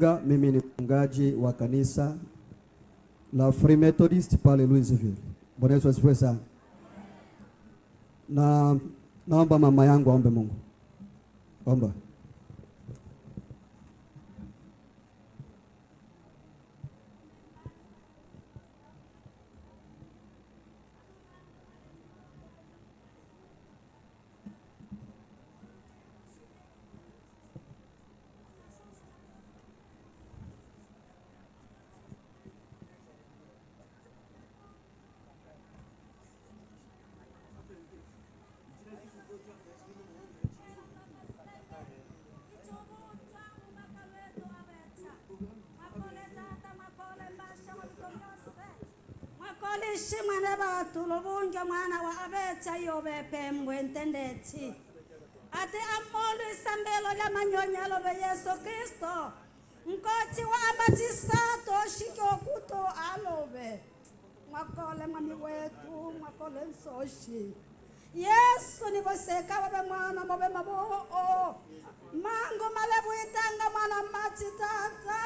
Mimi ni mchungaji wa kanisa la Free Methodist pale Louisville. Bwana Yesu asifiwe sana. Na naomba mama yangu aombe Mungu. Omba. Shimane batulo bunja mwana wa abetsa yobe pembwe ntendeti ate amolo isambelo la manyonyalo be Yesu Kristo nkoti wa abatisato shikyo kuto alobe makole mami wetu makole nsoshi Yesu ni boseka babe mwana babe mabo mango malebu itanga mwana matitata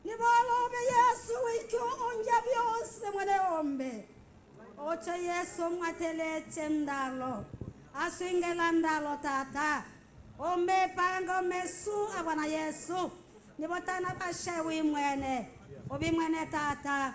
Nibolobe Yesu wikyo onja byose mwene ombe. Ocho Yesu mwateleche ndalo. Aswingela ndalo tata. Ombe pango mesu abana Yesu. Nibotana bashewi mwene. Obi mwene tata.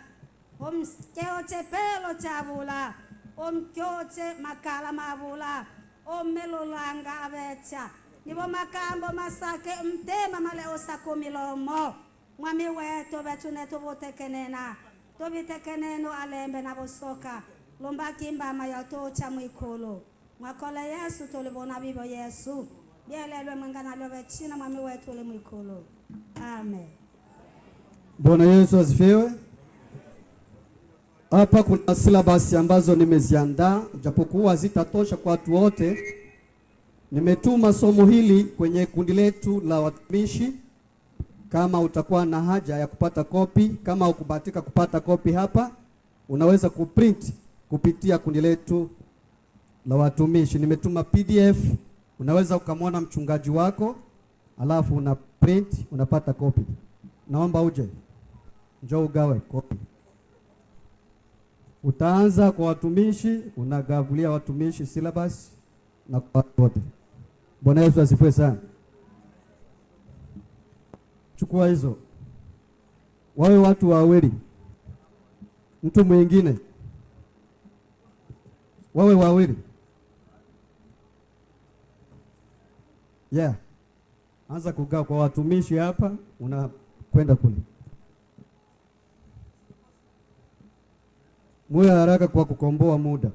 Omkeoche pelo chabula. Omkeoche makala mabula. Omelulanga abecha. Nibo makambo masake mtema male osako milomo. Mwami wetu betune tubutekenena tubitekeneno alembe na bosoka lomba kimba mayoto cha mwikolo mwakole Yesu tulibona bibo Yesu bielelwe mwangana lobe china mwami wetu le mwikolo amen. Bwana Yesu asifiwe. Hapa kuna syllabus ambazo nimeziandaa japokuwa zitatosha kwa watu wote. Nimetuma somo hili kwenye kundi letu la watumishi. Kama utakuwa na haja ya kupata kopi, kama ukubahatika kupata kopi hapa, unaweza kuprint kupitia kundi letu la watumishi. Nimetuma PDF, unaweza ukamwona mchungaji wako, alafu una print, unapata kopi. Naomba uje, njoo ugawe kopi. Utaanza kwa watumishi, unagavulia watumishi syllabus na kwa wote. Bwana Yesu asifiwe sana. Chukua hizo. Wawe watu wawili. Mtu mwingine. Wawe wawili. Yeah. Anza kugaa kwa watumishi hapa, unakwenda kule. Muwe haraka kwa kukomboa muda.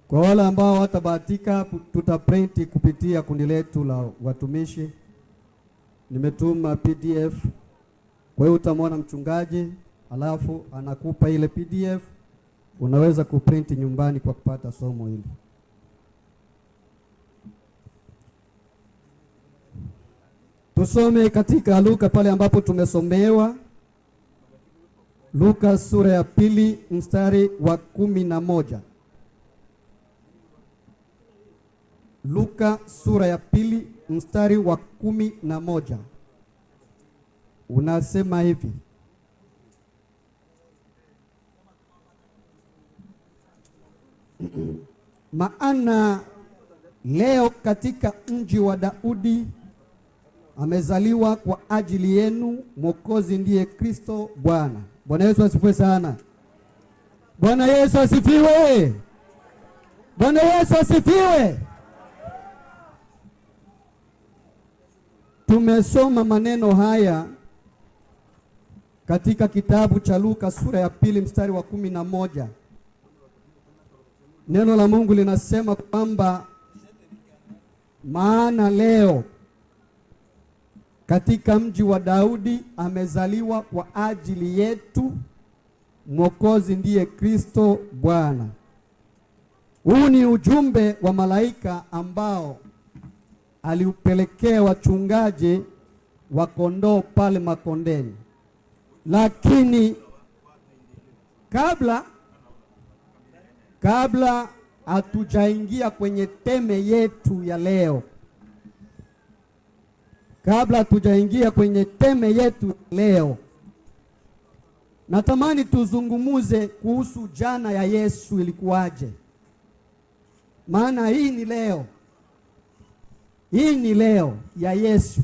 Kwa wale ambao watabahatika tutaprint kupitia kundi letu la watumishi. Nimetuma PDF. Kwa hiyo utamwona mchungaji, alafu anakupa ile PDF. Unaweza kuprint nyumbani kwa kupata somo hili. Tusome katika Luka pale ambapo tumesomewa. Luka sura ya 2 mstari wa 11. Luka sura ya 2 mstari wa 11. Unasema hivi. Maana leo katika mji wa Daudi amezaliwa kwa ajili yenu Mwokozi, ndiye Kristo Bwana. Bwana Yesu asifiwe sana. Bwana Yesu asifiwe. Bwana Yesu asifiwe. Tumesoma maneno haya katika kitabu cha Luka sura ya 2 mstari wa 11. Neno la Mungu linasema kwamba maana leo katika mji wa Daudi amezaliwa kwa ajili yetu Mwokozi, ndiye Kristo Bwana. Huu ni ujumbe wa malaika ambao aliupelekea wachungaji wa kondoo pale makondeni. Lakini kabla hatujaingia kwenye teme yetu ya leo. Kabla hatujaingia kwenye teme yetu leo, natamani tuzungumuze kuhusu jana ya Yesu ilikuwaje. Maana hii ni leo. Hii ni leo ya Yesu.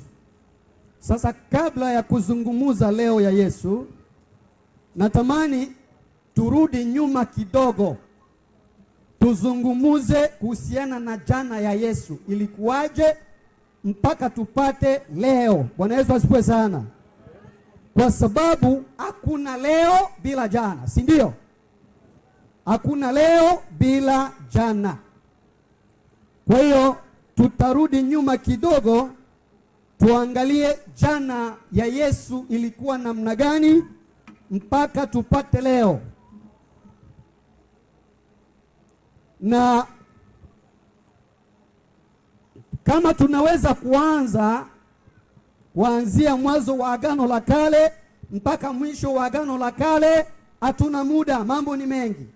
Sasa kabla ya kuzungumuza leo ya Yesu, natamani turudi nyuma kidogo. Tuzungumuze kuhusiana na jana ya Yesu ilikuwaje mpaka tupate leo. Bwana Yesu asifiwe sana. Kwa sababu hakuna leo bila jana, si ndio? Hakuna leo bila jana. Kwa hiyo tutarudi nyuma kidogo, tuangalie jana ya Yesu ilikuwa namna gani mpaka tupate leo. Na kama tunaweza kuanzia mwanzo wa Agano la Kale mpaka mwisho wa Agano la Kale, hatuna muda, mambo ni mengi.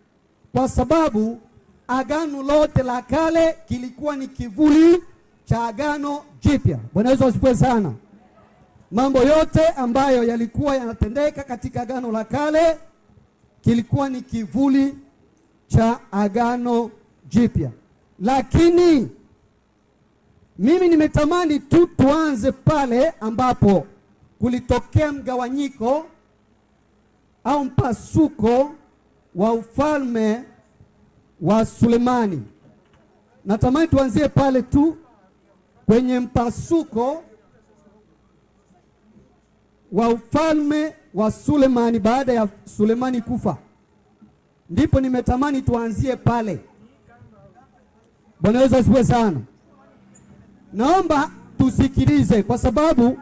Kwa sababu Agano lote la Kale kilikuwa ni kivuli cha Agano Jipya. Bwana Yesu asifiwe sana. Mambo yote ambayo yalikuwa yanatendeka katika Agano la Kale kilikuwa ni kivuli cha Agano Jipya. Lakini mimi nimetamani tu tuanze pale ambapo kulitokea mgawanyiko au mpasuko wa ufalme wa Sulemani. Natamani tuanzie pale tu kwenye mpasuko wa ufalme wa Sulemani baada ya Sulemani kufa. Ndipo nimetamani tuanzie pale. Bwana Yesu asifiwe sana. Naomba tusikilize kwa sababu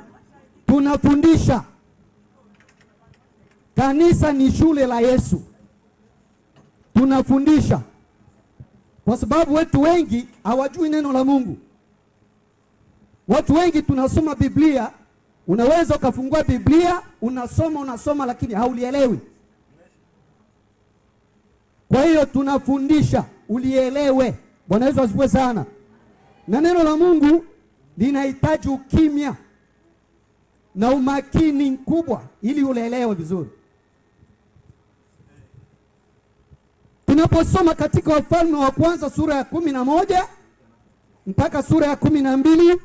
tunafundisha. Kanisa ni shule la Yesu. Tunafundisha kwa sababu watu wengi hawajui neno la Mungu. Watu wengi tunasoma Biblia, unaweza ukafungua Biblia, unasoma lakini haulielewi. Kwa hiyo tunafundisha ulielewe. Bwana Yesu asifiwe sana. Na neno la Mungu linahitaji ukimya na umakini mkubwa ili ulielewe vizuri. Tunaposoma katika Wafalme wa Kwanza sura ya 11 mpaka sura ya 12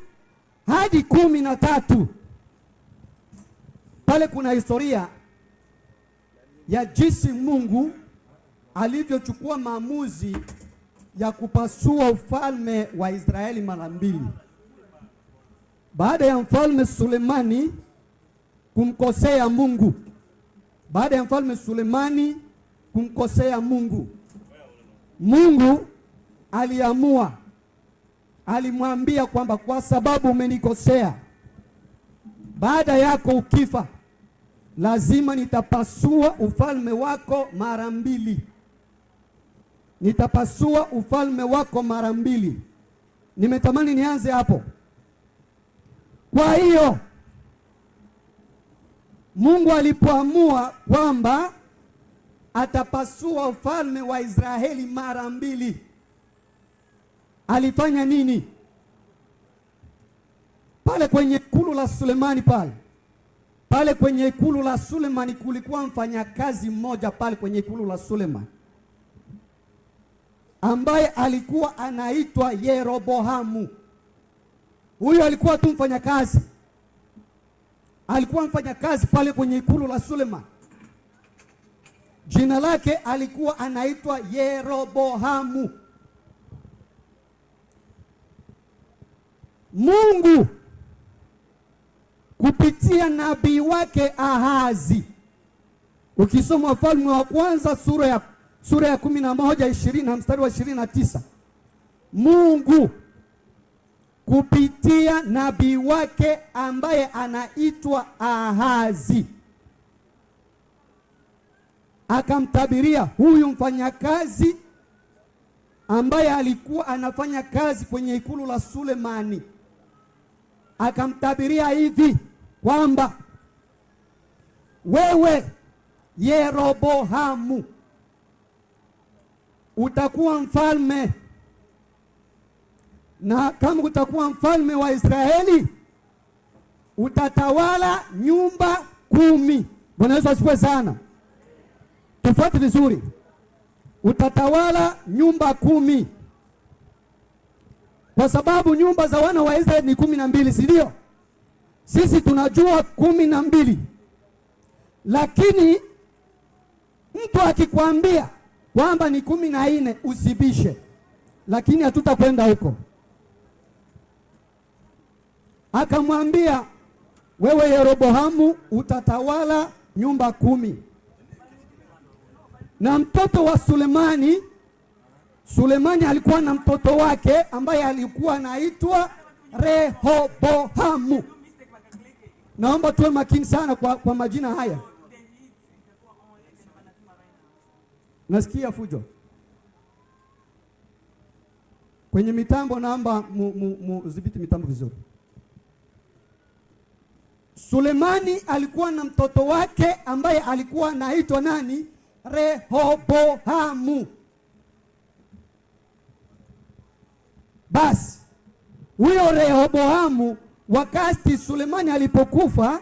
hadi 13, pale kuna historia ya jinsi Mungu alivyochukua maamuzi ya kupasua ufalme wa Israeli mara mbili. Baada ya mfalme Sulemani kumkosea Mungu. Baada ya mfalme Sulemani kumkosea Mungu, Mungu aliamua, alimwambia kwamba kwa sababu umenikosea, baada yako ukifa lazima nitapasua ufalme wako mara mbili. Nitapasua ufalme wako mara mbili. Nimetamani nianze hapo. Kwa hiyo Mungu alipoamua kwamba atapasua ufalme wa Israeli mara mbili, alifanya nini? Pale kwenye ikulu la Sulemani pale kwenye ikulu la Sulemani kulikuwa mfanyakazi mmoja pale kwenye ikulu la Sulemani ambaye alikuwa anaitwa Yeroboamu. Huyo alikuwa tu mfanyakazi. Alikuwa mfanyakazi pale kwenye ikulu la Sulemani. Jina lake alikuwa anaitwa Yeroboamu. Mungu kupitia nabii wake Ahazi, ukisoma Wafalme wa Kwanza sura ya 11:20 na mstari wa 29, Mungu kupitia nabii wake ambaye anaitwa Ahazi akamtabiria huyu mfanyakazi ambaye alikuwa anafanya kazi kwenye ikulu la Sulemani. Akamtabiria hivi kwamba wewe Yeroboamu, utakuwa mfalme, na kama utakuwa mfalme wa Israeli utatawala nyumba 10. Bwana Yesu asifiwe sana. Tufuate vizuri. Utatawala nyumba 10. Kwa sababu nyumba za wana wa Israeli ni 12, si ndio? Sisi tunajua 12. Lakini mtu akikwambia kwamba ni 14 usibishe. Lakini hatutakwenda huko. Akamwambia, wewe Yeroboamu utatawala nyumba 10. Na mtoto wa Sulemani alikuwa na mtoto wake ambaye alikuwa anaitwa Rehoboamu. Naomba tuwe makini sana kwa majina haya. Nasikia fujo kwenye mitambo, naomba udhibiti mitambo vizuri. Sulemani alikuwa na mtoto wake ambaye alikuwa anaitwa nani? Rehoboamu. Basi huyo Rehoboamu, wakati Sulemani alipokufa,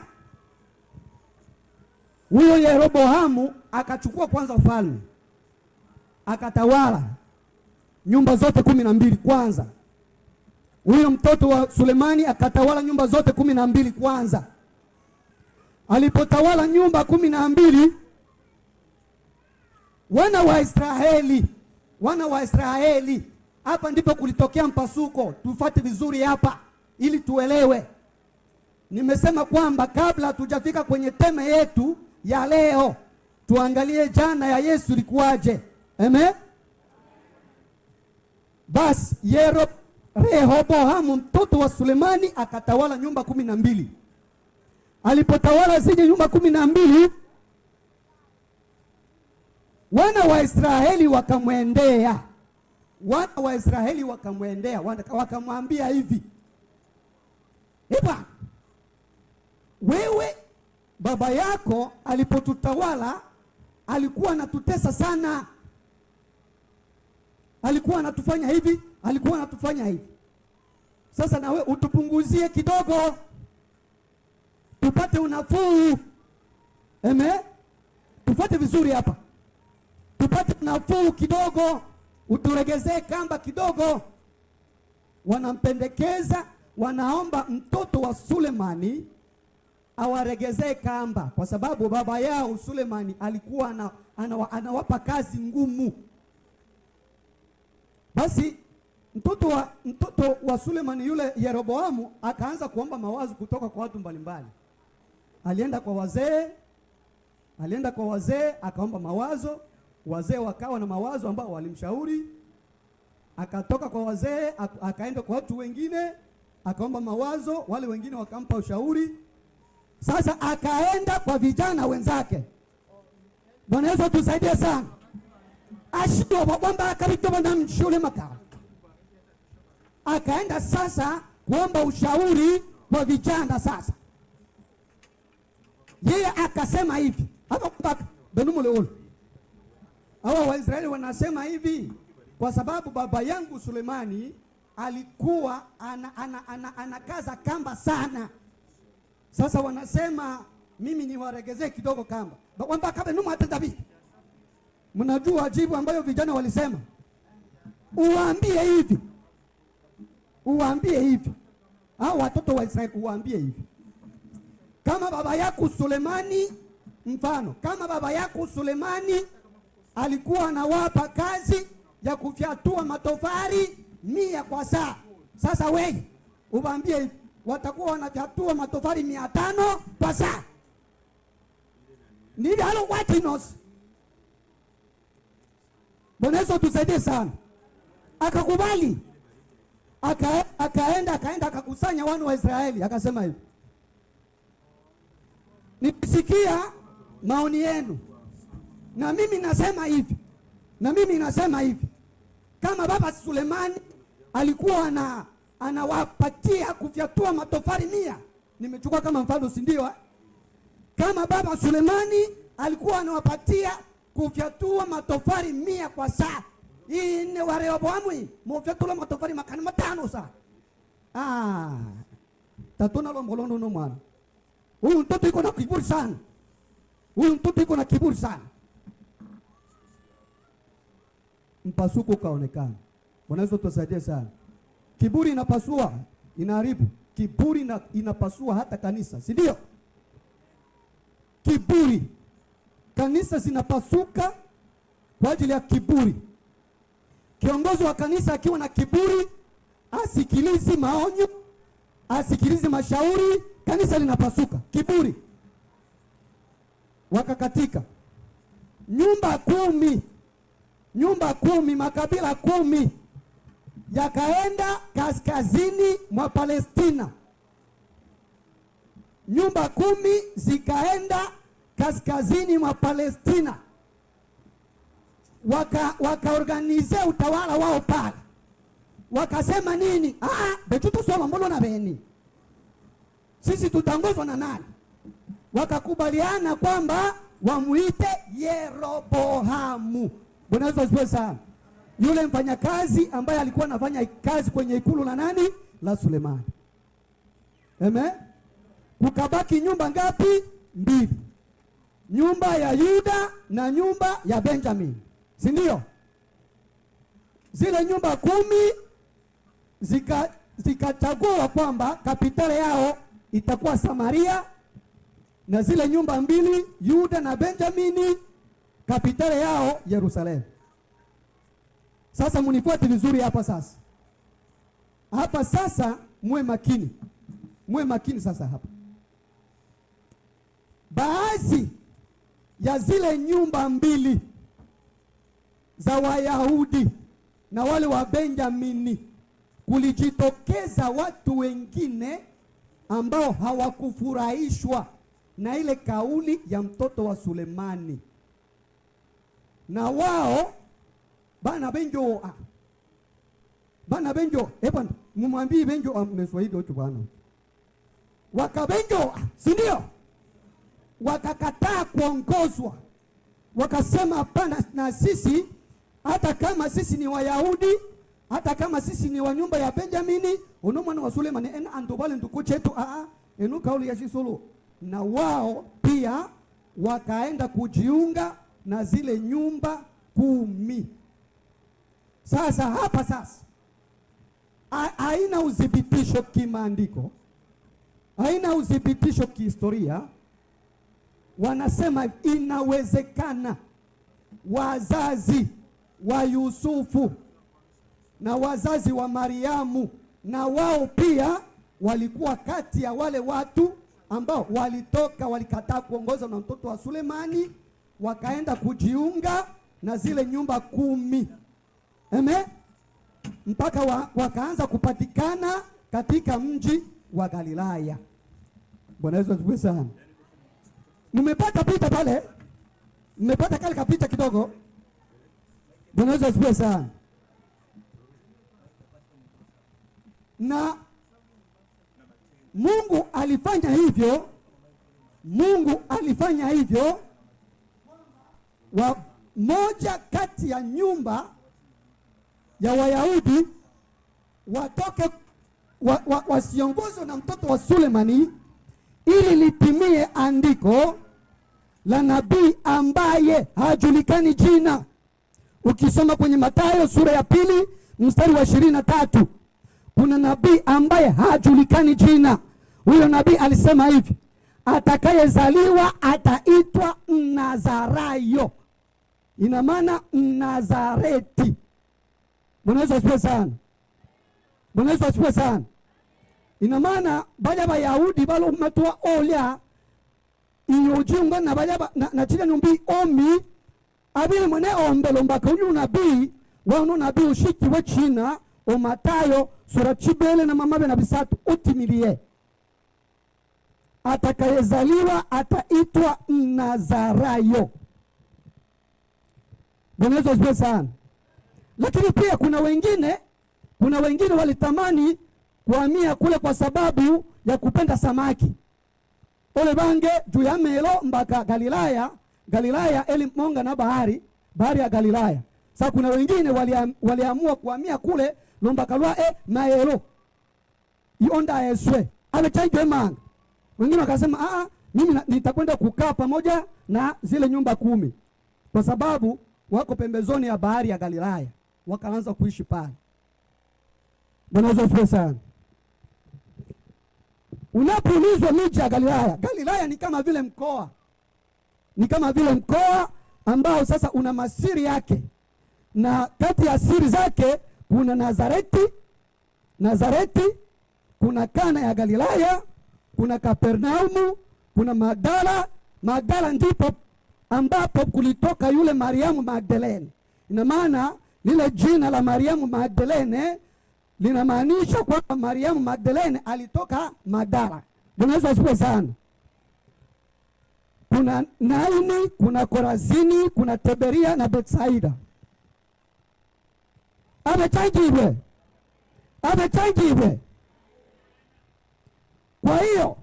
huyo Yeroboamu akachukua kwanza ufalme, akatawala nyumba zote 12 kwanza. Huyo mtoto wa Sulemani akatawala nyumba zote 12 kwanza. Alipotawala nyumba 12, wana wa Israeli, hapa ndipo kulitokea mpasuko. Tufuate vizuri hapa ili tuelewe. Nimesema kwamba kabla hatujafika kwenye teme yetu ya leo, tuangalie jana ya Yesu ilikuwaje. Amen. Basi Rehoboamu mtoto wa Sulemani akatawala nyumba 12. Alipotawala zile nyumba 12, wana wa Israeli wakamwendea, wakamwambia hivi, Eba, wewe baba yako alipotutawala alikuwa anatutesa sana, alikuwa anatufanya hivi, alikuwa anatufanya hivi. Sasa na wewe utupunguzie kidogo tupate unafuu. Amen. Tufuate vizuri hapa. Tupate unafuu kidogo, uturegezee kamba kidogo. Wanampendekeza, wanaomba mtoto wa Sulemani awaregezee kamba, kwa sababu baba yao Sulemani alikuwa anawapa kazi ngumu. Basi mtoto wa Sulemani yule Yeroboamu akaanza kuomba mawazo kutoka kwa watu mbalimbali. Alienda kwa wazee akaomba mawazo. Wazee wakawa na mawazo ambao walimshauri. Akatoka kwa wazee akaenda kwa watu wengine akaomba mawazo, wale wengine wakampa ushauri. Sasa akaenda kwa vijana wenzake. Bwana Yesu tusaidie sana. Ashito kwamba akabitoba na mshule makao. Akaenda sasa kuomba ushauri kwa vijana sasa. Yeye akasema hivi, hapa mpaka benumule ule. Hawa Waisraeli hivi, kwa sababu baba yangu Sulemani alikuwa anakaza kamba sana. Sasa wanasema mimi niwaregezee kidogo kamba. Kwamba kabe numu atadabi. Mnajua jibu ambayo vijana walisema? Uwaambie hivi. Hao watoto wa Israeli uwaambie hivi. Kama baba yako Sulemani, mfano, kama baba yako Sulemani alikuwa anawapa kazi ya kufyatua matofali 100 kwa saa. Sasa wewe uwaambie hivi, watakuwa wanafyatua matofali 500 kwa saa. Ni halo watinos. Bwana Yesu tusaidie sana. Akakubali. Akaenda akakusanya wana wa Israeli, akasema hivi, nisikia maoni yenu, na mimi nasema hivi, kama baba Sulemani alikuwa anawapatia kufyatua matofali 100, nimechukua kama mfano, si ndio? Kama baba Sulemani alikuwa anawapatia kufyatua matofali 100 kwa saa, ine wareobwamwi mufetula matofali makani matano sa tatuna lombolono no mwana. Huyu mtoto iko na kiburi sana. Huyu mtoto iko na kiburi sana. Mpasuko kaonekana. Bwana Yesu tusaidie sana. Kiburi inapasua, inaharibu. Kiburi inapasua hata kanisa, si ndio? Kiburi. Kanisa zinapasuka kwa ajili ya kiburi. Kiongozi wa kanisa akiwa na kiburi, asikilizi maonyo, asikilizi mashauri, kanisa linapasuka. Kiburi. Wakakatika nyumba 10, makabila 10 yakaenda kaskazini mwa Palestina. Nyumba 10 zikaenda kaskazini mwa Palestina. Wakaorganize utawala wao pale. Wakasema nini? Betuto solo mbolo na beni. Sisi tutangozwa na nani? Wakakubaliana kwamba wamuite Yeroboamu. Bwana Yesu asifiwe sana. Yule mfanyakazi ambaye alikuwa anafanya kazi kwenye ikulu la nani? La Sulemani. Amen. Kukabaki nyumba ngapi? 2. Nyumba ya Yuda na nyumba ya Benjamin. Si ndio? Zile nyumba 10 zikachagua kwamba kapitale yao itakuwa Samaria, na zile nyumba 2 Yuda na Benjamini kapitale yao Yerusalemu. Sasa munifuate vizuri hapa sasa. Hapa sasa muwe makini. Muwe makini sasa hapa. Baadhi ya zile nyumba 2 za Wayahudi na wale wa Benjamini, kulijitokeza watu wengine ambao hawakufurahishwa na ile kauli ya mtoto wa Sulemani. Na wao bana benjo bwana mumwambie benjo ameswahili watu bwana. Wakabenjo, si ndio? Wakakataa kuongozwa. Wakasema hapana, na sisi hata kama sisi ni Wayahudi, hata kama sisi ni wa nyumba ya Benjamini, ono mwana wa Sulemani andobale ndukuchetu enu kauli ya sisolo. Na wao pia wakaenda kujiunga na zile nyumba 10. Sasa hapa sasa haina udhibitisho kimaandiko, haina udhibitisho kihistoria. Wanasema inawezekana wazazi wa Yusufu na wazazi wa Mariamu na wao pia walikuwa kati ya wale watu ambao walikataa kuongozwa na mtoto wa Sulemani, wakaenda kujiunga na zile nyumba 10. Amen. Mpaka wakaanza kupatikana katika mji wa Galilaya. Bwana Yesu asifiwe sana. Nimepata picha pale. Nimepata kale kapita kidogo. Bwana Yesu asifiwe sana. Na Mungu alifanya hivyo. Mungu alifanya hivyo. Moja kati ya nyumba ya Wayahudi watoke wasiongozwe na mtoto wa Sulemani, ili litimie andiko la nabii ambaye hajulikani jina. Ukisoma kwenye Mathayo sura ya 2 mstari wa 23, kuna nabii ambaye hajulikani jina. Huyo nabii alisema hivi: atakayezaliwa ataitwa Mnazarayo. Ina maana Mnazareti. Bwana Yesu asifiwe sana. Bwana Yesu asifiwe sana. Ina maana baada ya Yahudi balo matoa olya iyojunga na baada na chile numbi omi abile mwene ombelo mbaka uyu nabii wano nabii ushiki we china o Mathayo sura 2 na mamabe na 3 utimilie. Atakayezaliwa ataitwa Mnazarayo. Bwana Yesu asifiwe sana. Lakini pia kuna wengine walitamani kuhamia kule kwa sababu ya kupenda samaki. Ole bange juu ya melo mbaka Galilaya eli monga na bahari ya Galilaya. Sasa kuna wengine waliamua kuhamia kule Lombakalwa Maero. Ionda eswe. Amechanjwa manga. Wengine wakasema mimi nitakwenda kukaa pamoja na zile nyumba 10. Kwa sababu wako pembezoni ya bahari ya Galilaya. Wakaanza kuishi pale. Bwana asifiwe sana. Unapoulizwa miji ya Galilaya, Galilaya ni kama vile mkoa. Ni kama vile mkoa ambao sasa una masiri yake. Na kati ya siri zake kuna Nazareti, kuna Kana ya Galilaya, kuna Kapernaumu, kuna Magdala. Magdala ndipo ambapo kulitoka yule Mariamu Magdalene. Ina maana lile jina la Mariamu Magdalene linamaanisha kwamba Mariamu Magdalene alitoka Magdala. Bwana Yesu asifiwe sana. Kuna Naini, kuna Korazini, kuna Tiberia na Betsaida. Amechangiwe. Kwa hiyo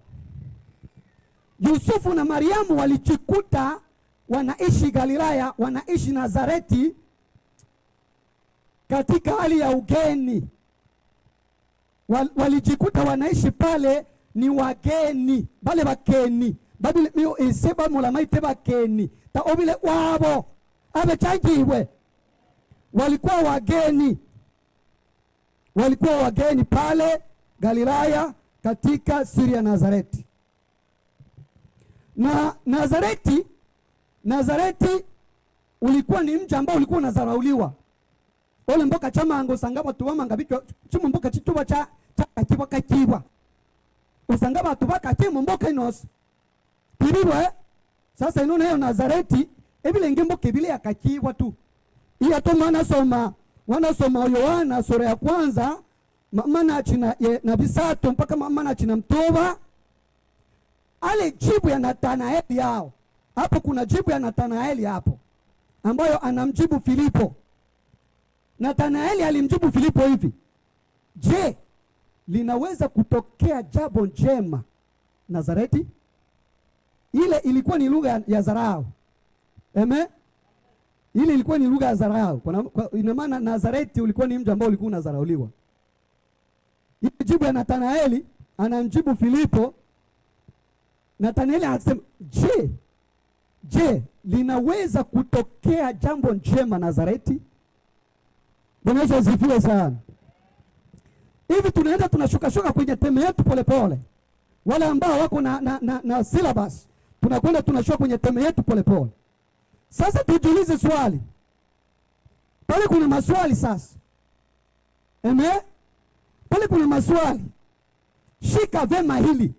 Yusufu na Mariamu walijikuta wanaishi Galilaya, wanaishi Nazareti katika hali ya ugeni. Walijikuta wanaishi pale ni wageni, bale bakeni. Babile miyo iseba mula maite bakeni. Ta obile wabo. Amechangiwe. Walikuwa wageni pale Galilaya katika siri ya Nazareti. Na Nazareti ulikuwa ni mji ambao ulikuwa unadharauliwa. Ole mboka chama ango sangaba tuwama ngabicho chimu mboka chituba cha kiwa kakiwa. Usangaba tubaka chimu mboka inos. Piriwe sasa inona hiyo Nazareti ebile ngemboka ebile yakakiwa tu. Iya to wanasoma Yohana sura ya 1 maana china na bisato mpaka maana china mtoba. Ale jibu ya Nathanaeli yao. Hapo kuna jibu ya Nathanaeli hapo ambayo anamjibu Filipo. Nathanaeli alimjibu Filipo hivi: je, linaweza kutokea jambo njema Nazareti? Ile ilikuwa ni lugha ya dharau. Amen. Ile ilikuwa ni lugha ya dharau. Ina maana Nazareti ulikuwa ni mji ambao ulikuwa unadharauliwa. Ile jibu ya Nathanaeli anamjibu Filipo. Nathanaeli anasema, je, linaweza kutokea jambo njema Nazareti? Bwana Yesu asifiwe sana. Hivi tunaenda tunashuka kwenye teme yetu pole. Wale ambao wako na syllabus, tunakwenda tunashuka kwenye teme yetu pole. Sasa tujiulize swali. Pale kuna maswali sasa. Amen? Pale kuna maswali. Shika vema hili.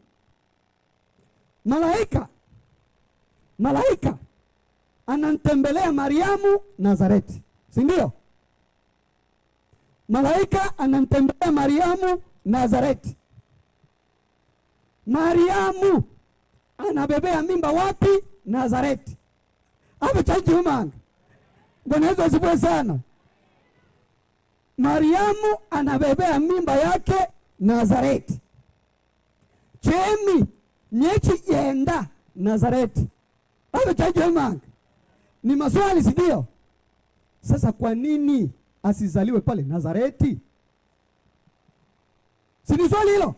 Malaika anamtembelea Mariamu Nazareti. Si ndio? Malaika anamtembelea Mariamu Nazareti. Mariamu anabebea mimba wapi? Nazareti. Hapo chaji umanga. Bwana Yesu asifiwe sana. Mariamu anabebea mimba yake Nazareti. Chemi nyechi yenda Nazareti. Hapo chaji umanga. Ni maswali, si ndio? Sasa kwa nini asizaliwe pale Nazareti? Si ni swali hilo?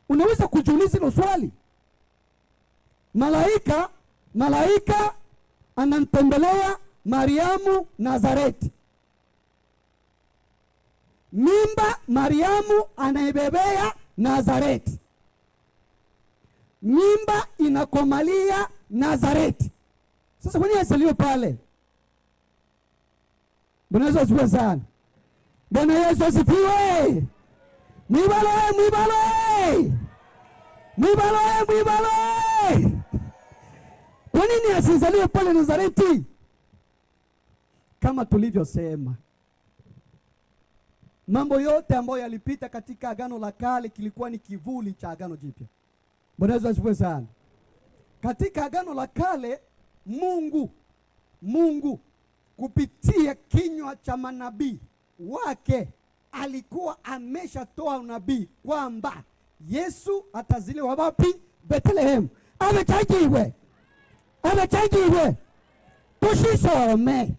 Unaweza kujiuliza hilo swali. Malaika anamtembelea Mariamu Nazareti. Mimba Mariamu anaibebea Nazareti. Mimba inakomalia Nazareti. Sasa kwa nini asiliwe pale? Bwana Yesu asifiwe sana. Bwana Yesu asifiwe. Mwibalo. Kwa nini asizaliwe pale Nazareti? Kama tulivyosema, mambo yote ambayo yalipita katika Agano la Kale kilikuwa ni kivuli cha Agano Jipya. Bwana Yesu asifiwe sana. Katika Agano la Kale Mungu kupitia kinywa cha manabii wake alikuwa ameshatoa unabii kwamba Yesu atazaliwa wapi? Bethlehem. Amechangiwe. Tushisome.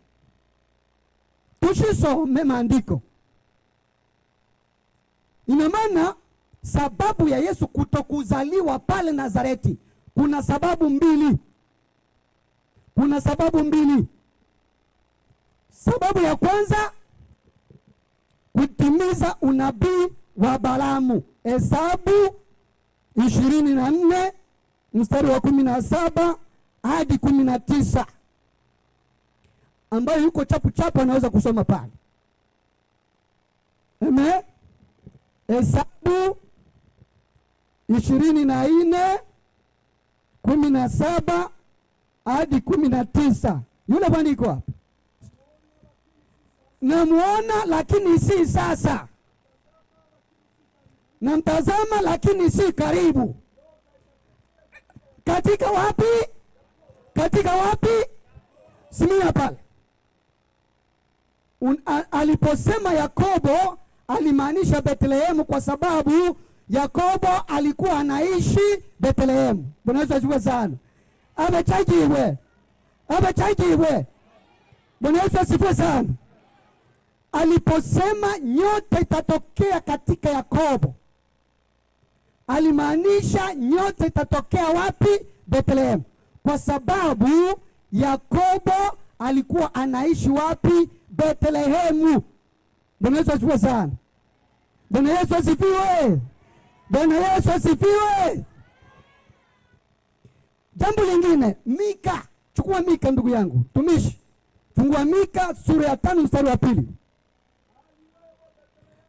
Tushisome maandiko. Ina maana sababu ya Yesu kutokuzaliwa pale Nazareti, kuna sababu mbili. Kuna sababu mbili. Sababu ya kwanza, kutimiza unabii wa Balaamu. Hesabu 24 mstari wa 17 hadi 19, ambayo yuko chapu anaweza kusoma pale. Amen. Hesabu 24 17 hadi 19. Yule bwana iko hapa. Namuona lakini si sasa, namtazama lakini si karibu. Katika wapi? Katika wapi? Simia pale. Aliposema Yakobo alimaanisha Bethlehemu, kwa sababu Yakobo alikuwa anaishi Bethlehemu. Bwana Yesu asifiwe sana. Amechajiwe. Bwana Yesu asifiwe sana. Aliposema nyota itatokea katika Yakobo, alimaanisha nyota itatokea wapi? Bethlehemu, kwa sababu Yakobo alikuwa anaishi wapi? Bethlehemu. Bwana Yesu asifiwe sana. Bwana Yesu asifiwe. Bwana Yesu asifiwe. Jambo lingine, Mika. Chukua Mika ndugu yangu, tumishi. Fungua Mika sura ya 5 mstari wa 2.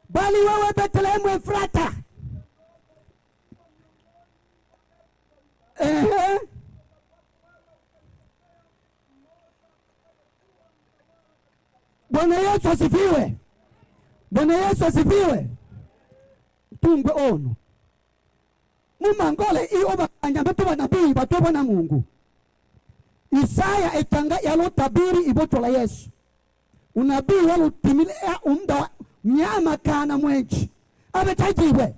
Bali wewe Bethlehemu Efrata, Bwana Yesu asifiwe. Bwana Yesu asifiwe. Tungwe ono mumangole iyo bakanja betu banabii batoba na Mungu. Isaya etanga yalotabiri iboto la Yesu. Unabii walotimilea umda mnyama kana mwenchi. Abetajiwe.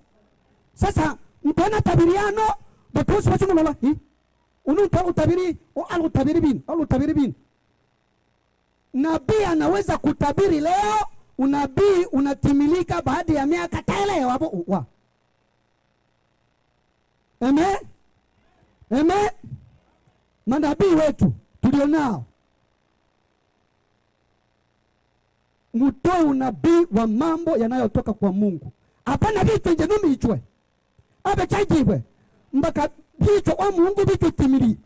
Sasa mpana tabiriano batosi bachu mlola. Unuta utabiri o alutabiri bin. Nabii anaweza kutabiri leo, unabii unatimilika baada ya miaka tele wapo wa. Amen. Amen. Manabii wetu tulionao, mutoe unabii wa mambo yanayotoka kwa Mungu. Hapana vitu nje numi ichwe. Abechajiwe. Mbaka vitu wa Mungu vitu timili.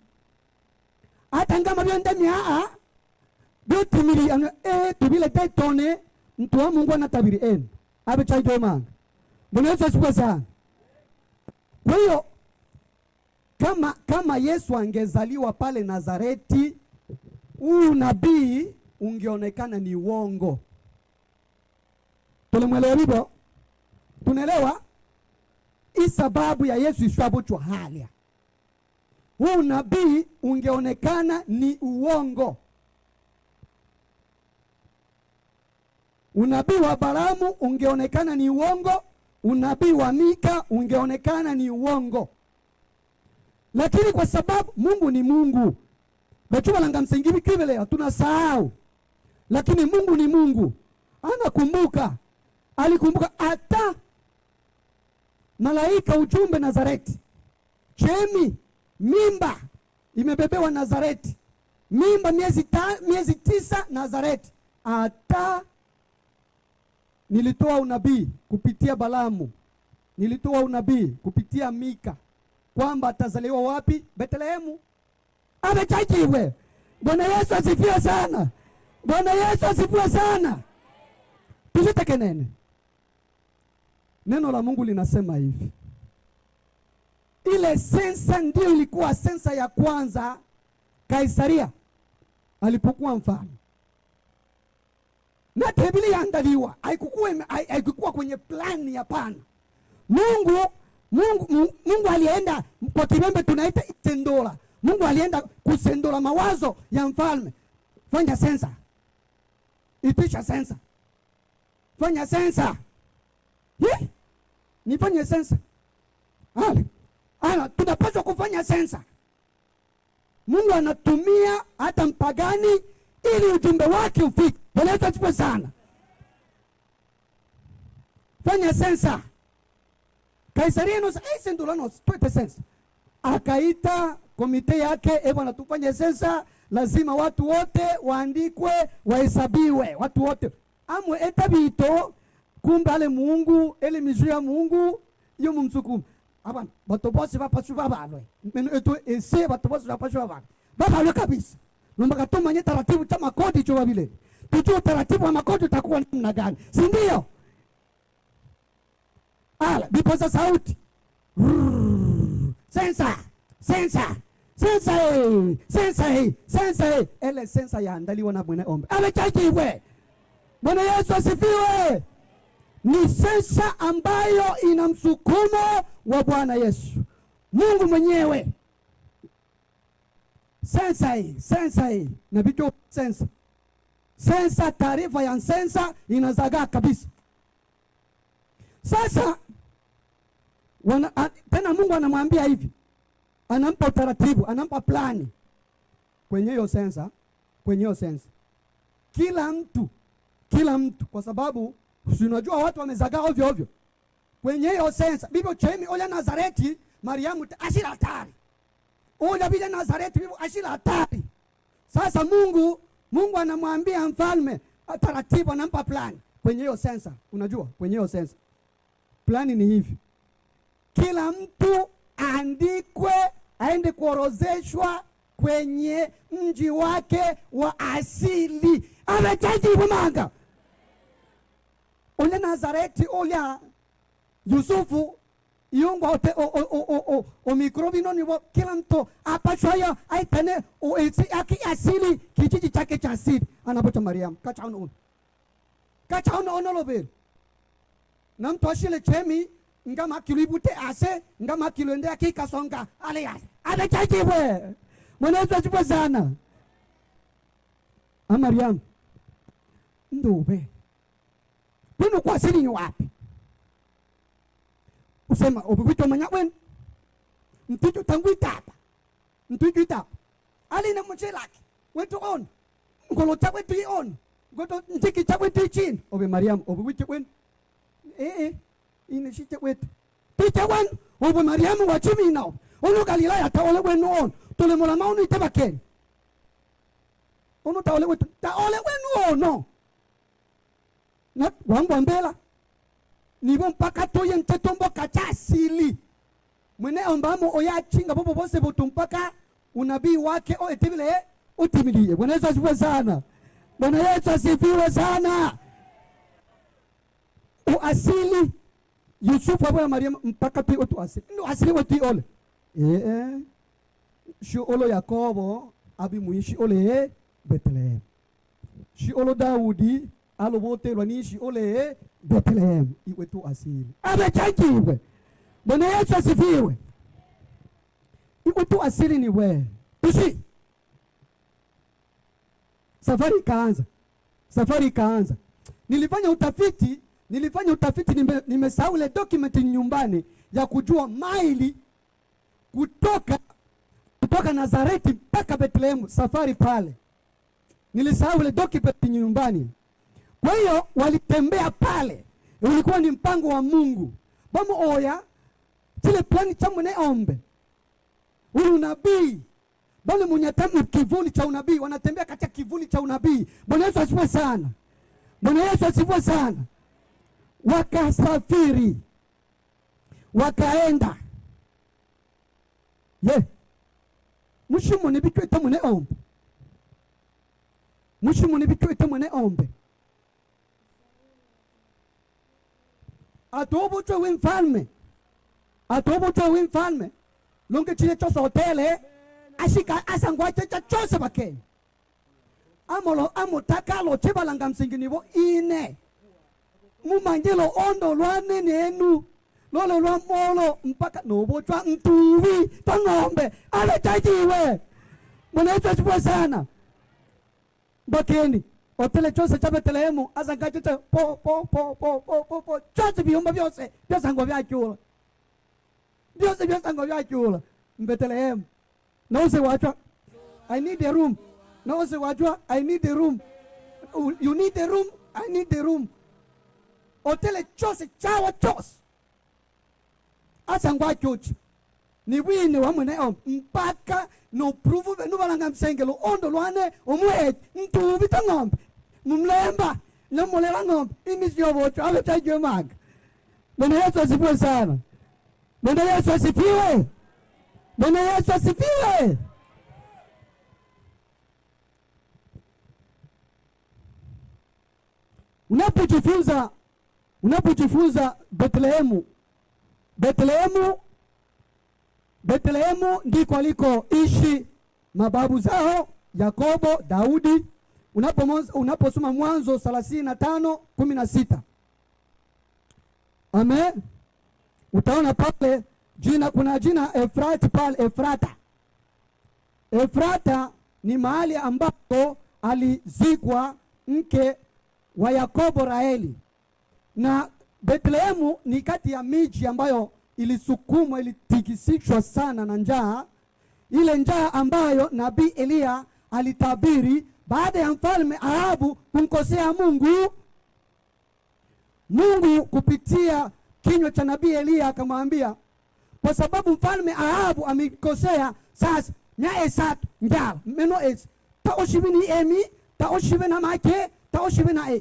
Hata ngama byonde myaa bio timili tubile tetone mtu wa Mungu anatabiri abechajiwe manga. Bwana Yesu asifiwe sana. Kwa hiyo kama Yesu angezaliwa pale Nazareti, huu nabii ungeonekana ni uongo. Tulimwelewa hivyo? Tunaelewa? Hii sababu ya Yesu ishabuchwa halia. Huu nabii ungeonekana ni uongo. Unabii wa Balaamu ungeonekana ni uongo. Unabii wa Mika ungeonekana ni uongo. Lakini kwa sababu Mungu ni Mungu, bachuma langa msingibi kibele tunasahau. Lakini Mungu ni Mungu, anakumbuka. Alikumbuka hata malaika ujumbe Nazareti. Chemi mimba imebebewa Nazareti. Mimba miezi 9 Nazareti. Hata nilitoa unabii kupitia Balaamu, nilitoa unabii kupitia Mika kwamba atazaliwa wapi? Bethlehemu. Amechajiwe. Bwana Yesu asifiwe sana. Bwana Yesu asifiwe sana. Tusiteke nene. Neno la Mungu linasema hivi. Ile sensa ndio ilikuwa sensa ya kwanza Kaisaria alipokuwa mfalme. Na Biblia andaliwa haikuwa kwenye plani ya pana. Mungu alienda kwa Kibembe tunaita sendola. Mungu alienda kusendola mawazo ya mfalme. Fanya sensa. Itisha sensa. Fanya sensa. Nifanye sensa. Tunapaswa kufanya sensa. Mungu anatumia hata mpagani ili ujumbe wake ufike. Bwana Yesu asifiwe sana. Fanya sensa. Kaisarianos aisendulanos twete sensa. Akaita komite yake, bwana tufanye sensa, lazima watu wote waandikwe, wahesabiwe, watu wote. Amwe etabito kumbe ale Mungu, ele mizu ya Mungu yo mumsukumu. Abana batobose bapashu babalwe. Meno eto ese batobose bapashu babalwe. Babalwe kabisa. Nomba katumanye taratibu cha makodi cho babile. Tujue taratibu wa makodi utakuwa namna gani. Si ndio? Ala, bipoza sauti. Sensa, sensa, sensa, sensa, sensa. Ele sensa ya andaliwa na Bwana ombe. Amechajiwe. Bwana Yesu asifiwe. Ni sensa ambayo ina msukumo wa Bwana Yesu Mungu mwenyewe. Sensa hii na vitu sensa. Sensa, taarifa ya sensa inazagaa kabisa. Sasa tena Mungu anamwambia hivi, anampa utaratibu, anampa plani kwenye hiyo sensa, kila mtu, kwa sababu unajua watu wamezagaa ovyo ovyo kwenye hiyo sensa. Biblia chemi ole Nazareti Mariamu ashira hatari, ole bila Nazareti bibi ashira hatari. Sasa Mungu anamwambia mfalme taratibu, anampa plani kwenye hiyo sensa. Unajua kwenye hiyo sensa plani ni hivi, kila mtu andikwe, aende kuorozeshwa kwenye mji wake wa asili. Amechajibu manga. Ole Nazareti, ole Yusufu, yungwa o mikrobi noni wa kila mtu apashwa aitane o aki asili, kijiji chake cha asili. Anapocha Mariamu kachauna ono lobe na mtu ashile chemi ngama kilibute ase ngama kilende akikasonga ale amechajiwe. Bwana Yesu asifiwe sana. Mariamu ndobe kwenu kwa asili ni wapi? Usema obwito manyakwen mtuju tanguita ali na mchelaki wetu on ngolo chakwe tu on goto ntiki chakwe tu chin obe Mariamu obwito kwen ine shite wetu tichawan obe Mariamu wachumi nao ono Galilaya taole wenu on tole mola maunu itabaken ono taole wetu taole wenu no na wangu mbela nibo mpaka toye ntetombo kachasili mwene ombamo oya chinga bobo bose botumpaka unabii wake o etibile utimilie. Bwana Yesu asifiwe sana. Bwana Yesu asifiwe sana. Uasili Yusufu wa Mariamu mpaka tu otu asili. Ndo asili wetu ole. Shu olo Yakobo abi muishi ole Bethlehem. Shi olo Daudi alo bote lwanishi ole Bethlehem. Iwe tu asili. Amechajiwe. Bwana Yesu asifiwe. Iwe tu asili ni we. Tushi. Safari ikaanza. Nilifanya utafiti nimesahau ile document nyumbani ya kujua maili kutoka Nazareti mpaka Bethlehem, safari pale. Nilisahau ile document nyumbani. Kwa hiyo walitembea pale. Ulikuwa ni mpango wa Mungu. Bamu oya kile plani cha mune ombe. Ule unabii. Bale munyatamu kivuli cha unabii, wanatembea katika kivuli cha unabii. Bwana Yesu asifiwe sana. Bwana Yesu asifiwe sana. Wakasafiri. Wakaenda. Mushimu ni bitu itamune ombe. Atobocho wimfalme. Longe chile chose hotele. Ashika asangwache cha chose bakeni. Amotaka lo chebalanga msinginibo ine. Mumangelo ondo lwane nenu. Lolo lwa molo mpaka nobochwa mtuwi tangombe. Amechajiwe. Bwana Yesu asifiwe sana. Bakeni hotele chose cha Bethlehem asangwache cha po chose biomba byose byasango byakyula. Byose byasango byakyula Bethlehem. No se wachwa I need a room. No se wachwa I need a room. You need the room, I need the room. Hotele chose chawa chose. Asa ngwa chochi. Ni wini wa mwene mpaka no pruvu venu valanga msengelo ondo lwane omwe ntu vita ngombe. Mumlemba na molela ngombe. Imisi yobo chawe chajwe mag. Bwana Yesu asifiwe sana. Bwana Yesu asifiwe. Bwana Yesu asifiwe. Unapojifunza Bethlehemu ndiko alikoishi mababu zao Yakobo, Daudi. Unaposoma Mwanzo 35:16. Amen. Utaona pale kuna jina Efrati pale, Efrata. Efrata ni mahali ambapo alizikwa mke wa Yakobo, Raheli. Na Bethlehemu ni kati ya miji ambayo ilisukumwa, ilitikisishwa sana na njaa. Ile njaa ambayo nabii Elia alitabiri baada ya mfalme Ahabu kumkosea Mungu. Mungu kupitia kinywa cha nabii Elia akamwambia, kwa sababu mfalme Ahabu amekosea, sasa nya esat njala meno es taoshibini emi taoshibena make taoshibena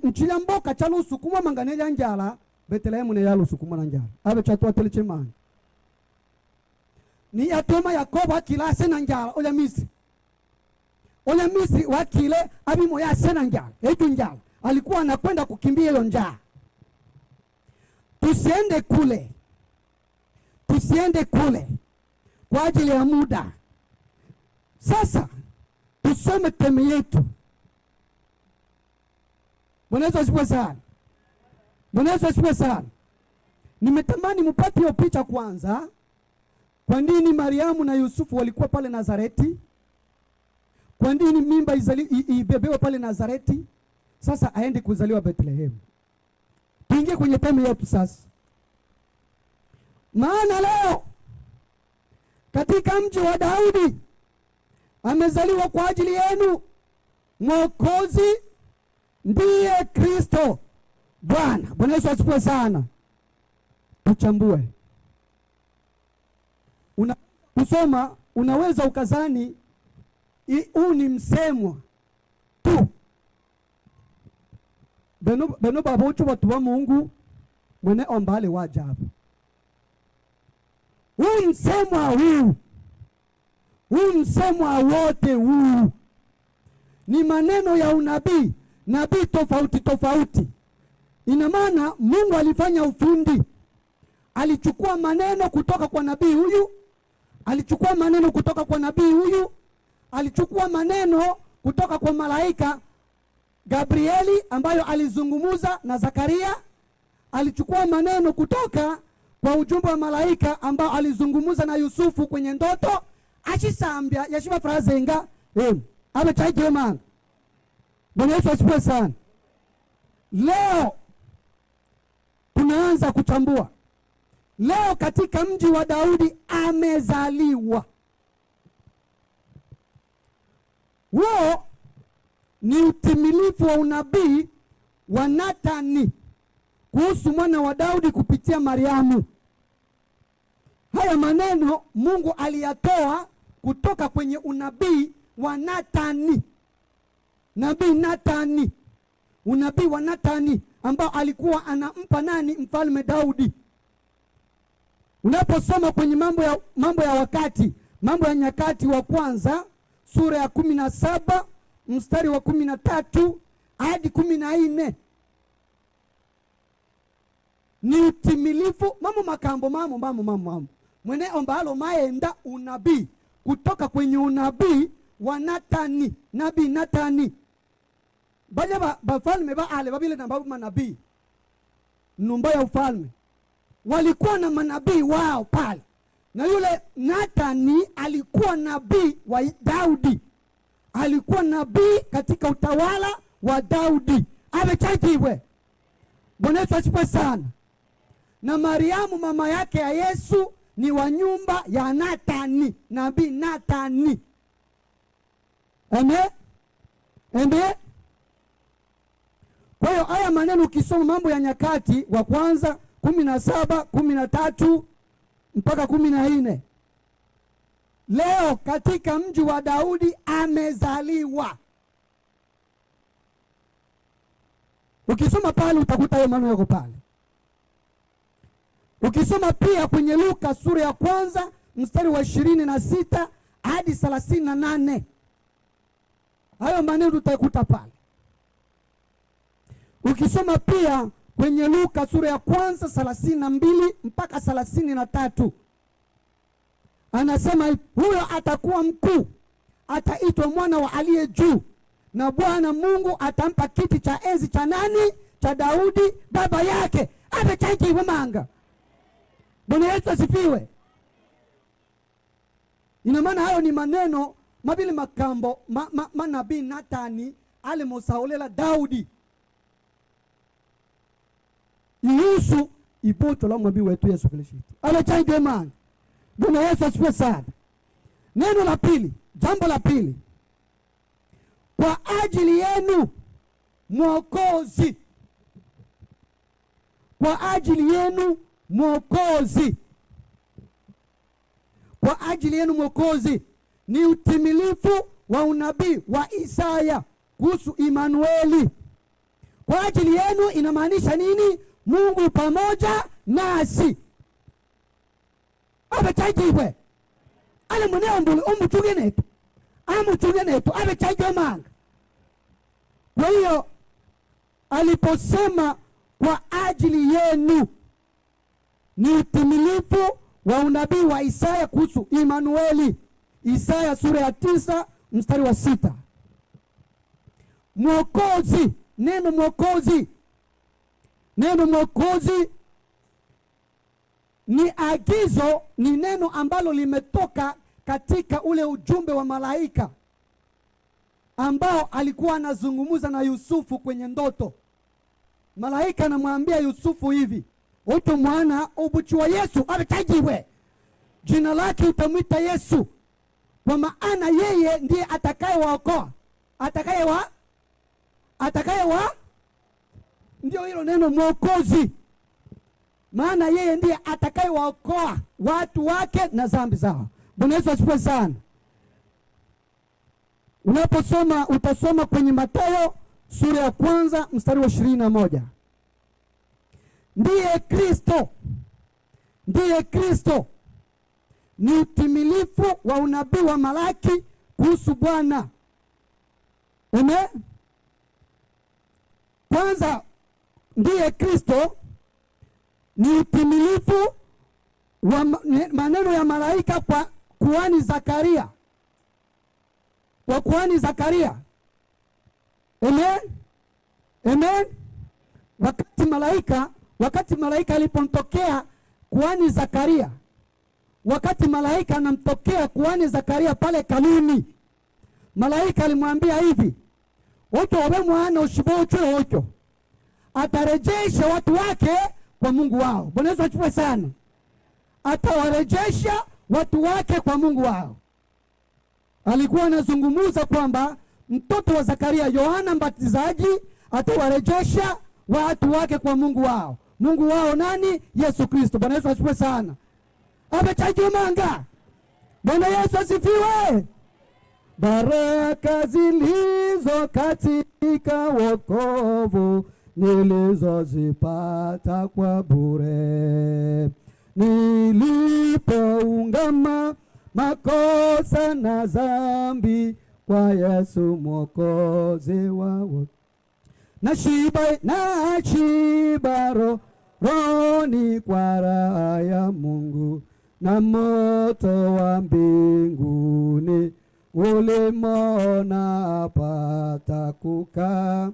mchila mboka chalo sukuma manganeja njala. Bethlehemu ne yalo sukuma na njala abe chatwa telechemani ni atoma Yakobo akila sena njala ola Misri wakile abi moya sena njala ejo njala alikuwa anakwenda kukimbia hiyo njaa. Tusiende kule kwa ajili ya muda. Sasa tusome teme yetu. Bwana Yesu asifiwe sana. Bwana Yesu asifiwe sana. Nimetamani mpate hiyo picha kwanza. Kwa nini Mariamu na Yusufu walikuwa pale Nazareti? Kwa nini mimba ibebewa pale Nazareti? Sasa aende kuzaliwa Bethlehemu. Tuingie kwenye teme yetu sasa. Maana leo katika mji wa Daudi amezaliwa kwa ajili yenu Mwokozi, ndiye Kristo Bwana. Bwana Yesu asifiwe sana. Tuchambue. Kusoma unaweza ukazani huu ni msemwa tu. Beno baba uchu watu wa Mungu mwene ombale wajabu. Huu msemwa huu. Huu msemwa wote huu ni maneno ya unabii, nabii tofauti. Ina maana Mungu alifanya ufundi. Alichukua maneno kutoka kwa nabii huyu, alichukua maneno kutoka kwa nabii huyu, alichukua maneno kutoka kwa malaika Gabrieli ambayo alizungumuza na Zakaria, alichukua maneno kutoka kwa ujumbe wa malaika ambao alizungumuza na Yusufu kwenye ndoto. Achisambia yashiba frazenga abe chaije man. Bwana Yesu asifiwe sana. Leo tunaanza kuchambua. Leo katika mji wa Daudi amezaliwa. Huo ni utimilifu wa unabii wa Nathani kuhusu mwana wa Daudi kupitia Mariamu. Haya maneno Mungu aliyatoa kutoka kwenye unabii wa Nathani. Nabii Nathani. Unabii wa Nathani ambao alikuwa anampa nani? Mfalme Daudi. Unaposoma kwenye mambo ya wakati, mambo ya nyakati wa kwanza sura ya 17 mstari wa 13 hadi 14 ni utimilifu mambo mwene ombalo maenda unabii kutoka kwenye unabii wa Nathani, nabii Nathani. Baja bafalme baale babile na babu manabii numba ya ufalme walikuwa na manabii wao pale, na yule Nathani alikuwa nabii wa Daudi, alikuwa nabii katika utawala wa Daudi. Amechaikiwe. Bwana Yesu asifiwe sana. Na Mariamu mama yake ya Yesu ni wa nyumba ya Nathani, nabii Nathani. Amen. Ende. Kwa hiyo haya maneno ukisoma Mambo ya Nyakati wa kwanza 17, 13 mpaka 14. Leo katika mji wa Daudi amezaliwa. Ukisoma pale utakuta hayo maneno yako pale. Ukisoma pia kwenye Luka sura ya kwanza mstari wa 26 hadi 38. Hayo maneno utakuta pale. Ukisoma pia kwenye Luka sura ya kwanza 32 mpaka 33. Anasema huyo atakuwa mkuu, ataitwa mwana wa aliye juu, na Bwana Mungu atampa kiti cha enzi cha nani? Cha Daudi baba yake. Abechaji manga. Bwana Yesu asifiwe. Ina maana hayo ni maneno mabili makambo manabii Natani alimusaulela Daudi. Yusu ipoto la mwabii wetu Yesu Kristo. Abechaji manga. Bwana Yesu asifiwe sana. Neno la pili, jambo la pili. Kwa ajili yenu Mwokozi. Kwa ajili yenu Mwokozi. Kwa ajili yenu Mwokozi ni utimilifu wa unabii wa Isaya kuhusu Imanueli. Kwa ajili yenu inamaanisha nini? Mungu pamoja nasi. Abechajiwe. Ale mwenye umuchugenetu. Amuchugenetu. Abechajiwe manga. Kwa hiyo aliposema kwa ajili yenu ni utimilifu wa unabii wa Isaya kuhusu Imanueli. Isaya sura ya 9 mstari wa 6. Mwokozi, neno mwokozi. Neno mwokozi ni agizo, ni neno ambalo limetoka katika ule ujumbe wa malaika ambao alikuwa anazungumza na Yusufu kwenye ndoto. Malaika anamwambia Yusufu hivi, uto mwana ubuchwa Yesu abetajiwe. Jina lake utamwita Yesu, kwa maana yeye ndiye atakayewaokoa. Ndio hilo neno mwokozi. Maana yeye ndiye atakayewaokoa watu wake na dhambi zao. Bwana Yesu asifiwe sana. Unaposoma utasoma kwenye Mathayo sura ya kwanza mstari wa 21. Ndiye Kristo. Ndiye Kristo ni utimilifu wa unabii wa Malaki kuhusu Bwana. Amen. Kwanza ndiye Kristo ni utimilifu wa maneno ya malaika kwa kuhani Zakaria. Kwa kuhani Zakaria. Amen. Amen. Wakati malaika alipomtokea kuhani Zakaria, wakati malaika anamtokea kuhani Zakaria pale kanuni, malaika alimwambia hivi, "Oto wabe mwana ushibochwe ocho." Atarejesha watu wake kwa Mungu wao. Bwana Yesu asifiwe sana. Atawarejesha watu wake kwa Mungu wao. Alikuwa anazungumza kwamba mtoto wa Zakaria, Yohana Mbatizaji, atawarejesha watu wake kwa Mungu wao. Mungu wao nani? Yesu Kristo. Bwana Yesu asifiwe sana. Abechajumanga. Bwana Yesu asifiwe. Baraka zilizo katika wokovu nilizozipata kwa bure, nilipoungama makosa na dhambi kwa Yesu Mwokozi wao. Na shiba rohoni kwa raha ya Mungu, na moto wa mbinguni ulimona apata kukaa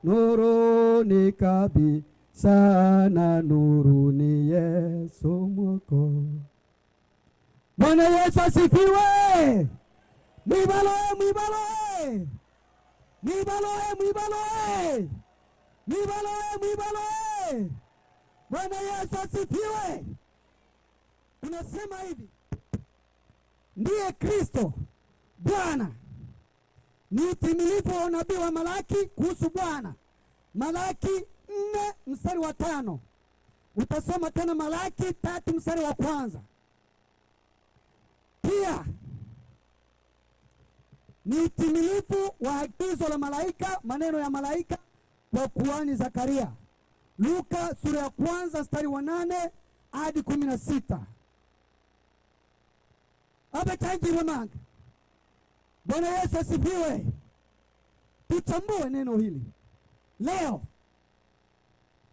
nuruni kabisa, na nuruni Yesu Mwokozi. Bwana Yesu asifiwe. Mwibaloe, mwibaloe. Mwibaloe, mwibaloe. Mwibaloe, mwibaloe. Bwana Yesu asifiwe. Unasema hivi, ndiye Kristo Bwana Ni timilifu wa unabii wa Malaki kuhusu Bwana. Malaki 4 mstari wa 5. Utasoma tena Malaki 3 mstari wa 1. Pia ni timilifu wa agizo la malaika, maneno ya malaika kwa kuhani Zakaria. Luka sura ya 1 mstari wa 8 hadi 16. Abetangirwe manga. Bwana Yesu asifiwe. Tuchambue neno hili leo.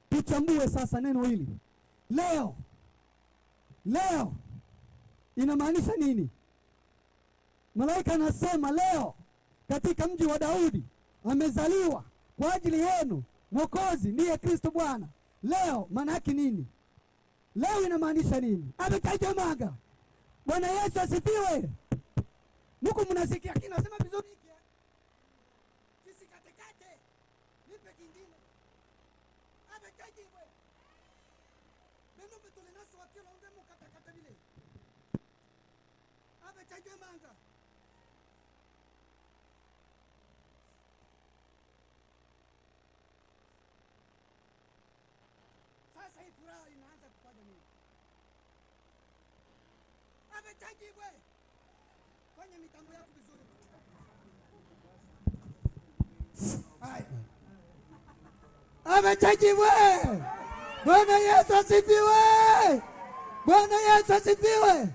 Tuchambue sasa neno hili leo inamaanisha nini? Malaika anasema leo katika mji wa Daudi amezaliwa kwa ajili yenu Mwokozi, ndiye Kristo Bwana. Leo maana yake nini? Leo inamaanisha nini? Ametaja manga. Bwana Yesu asifiwe. Muko mnasikia kinasema vizuri hiki? Kisikatekate. Nipe kingine. Ametaja wewe. Beno betole naso wakilo undemo katakata vile. Ametaja manga. Sasa hii furaha inaanza kufanya nini? Ametaja wewe. Fanya mitambo yako vizuri. Haya. Ametajiwe. Bwana Yesu asifiwe. Bwana Yesu asifiwe.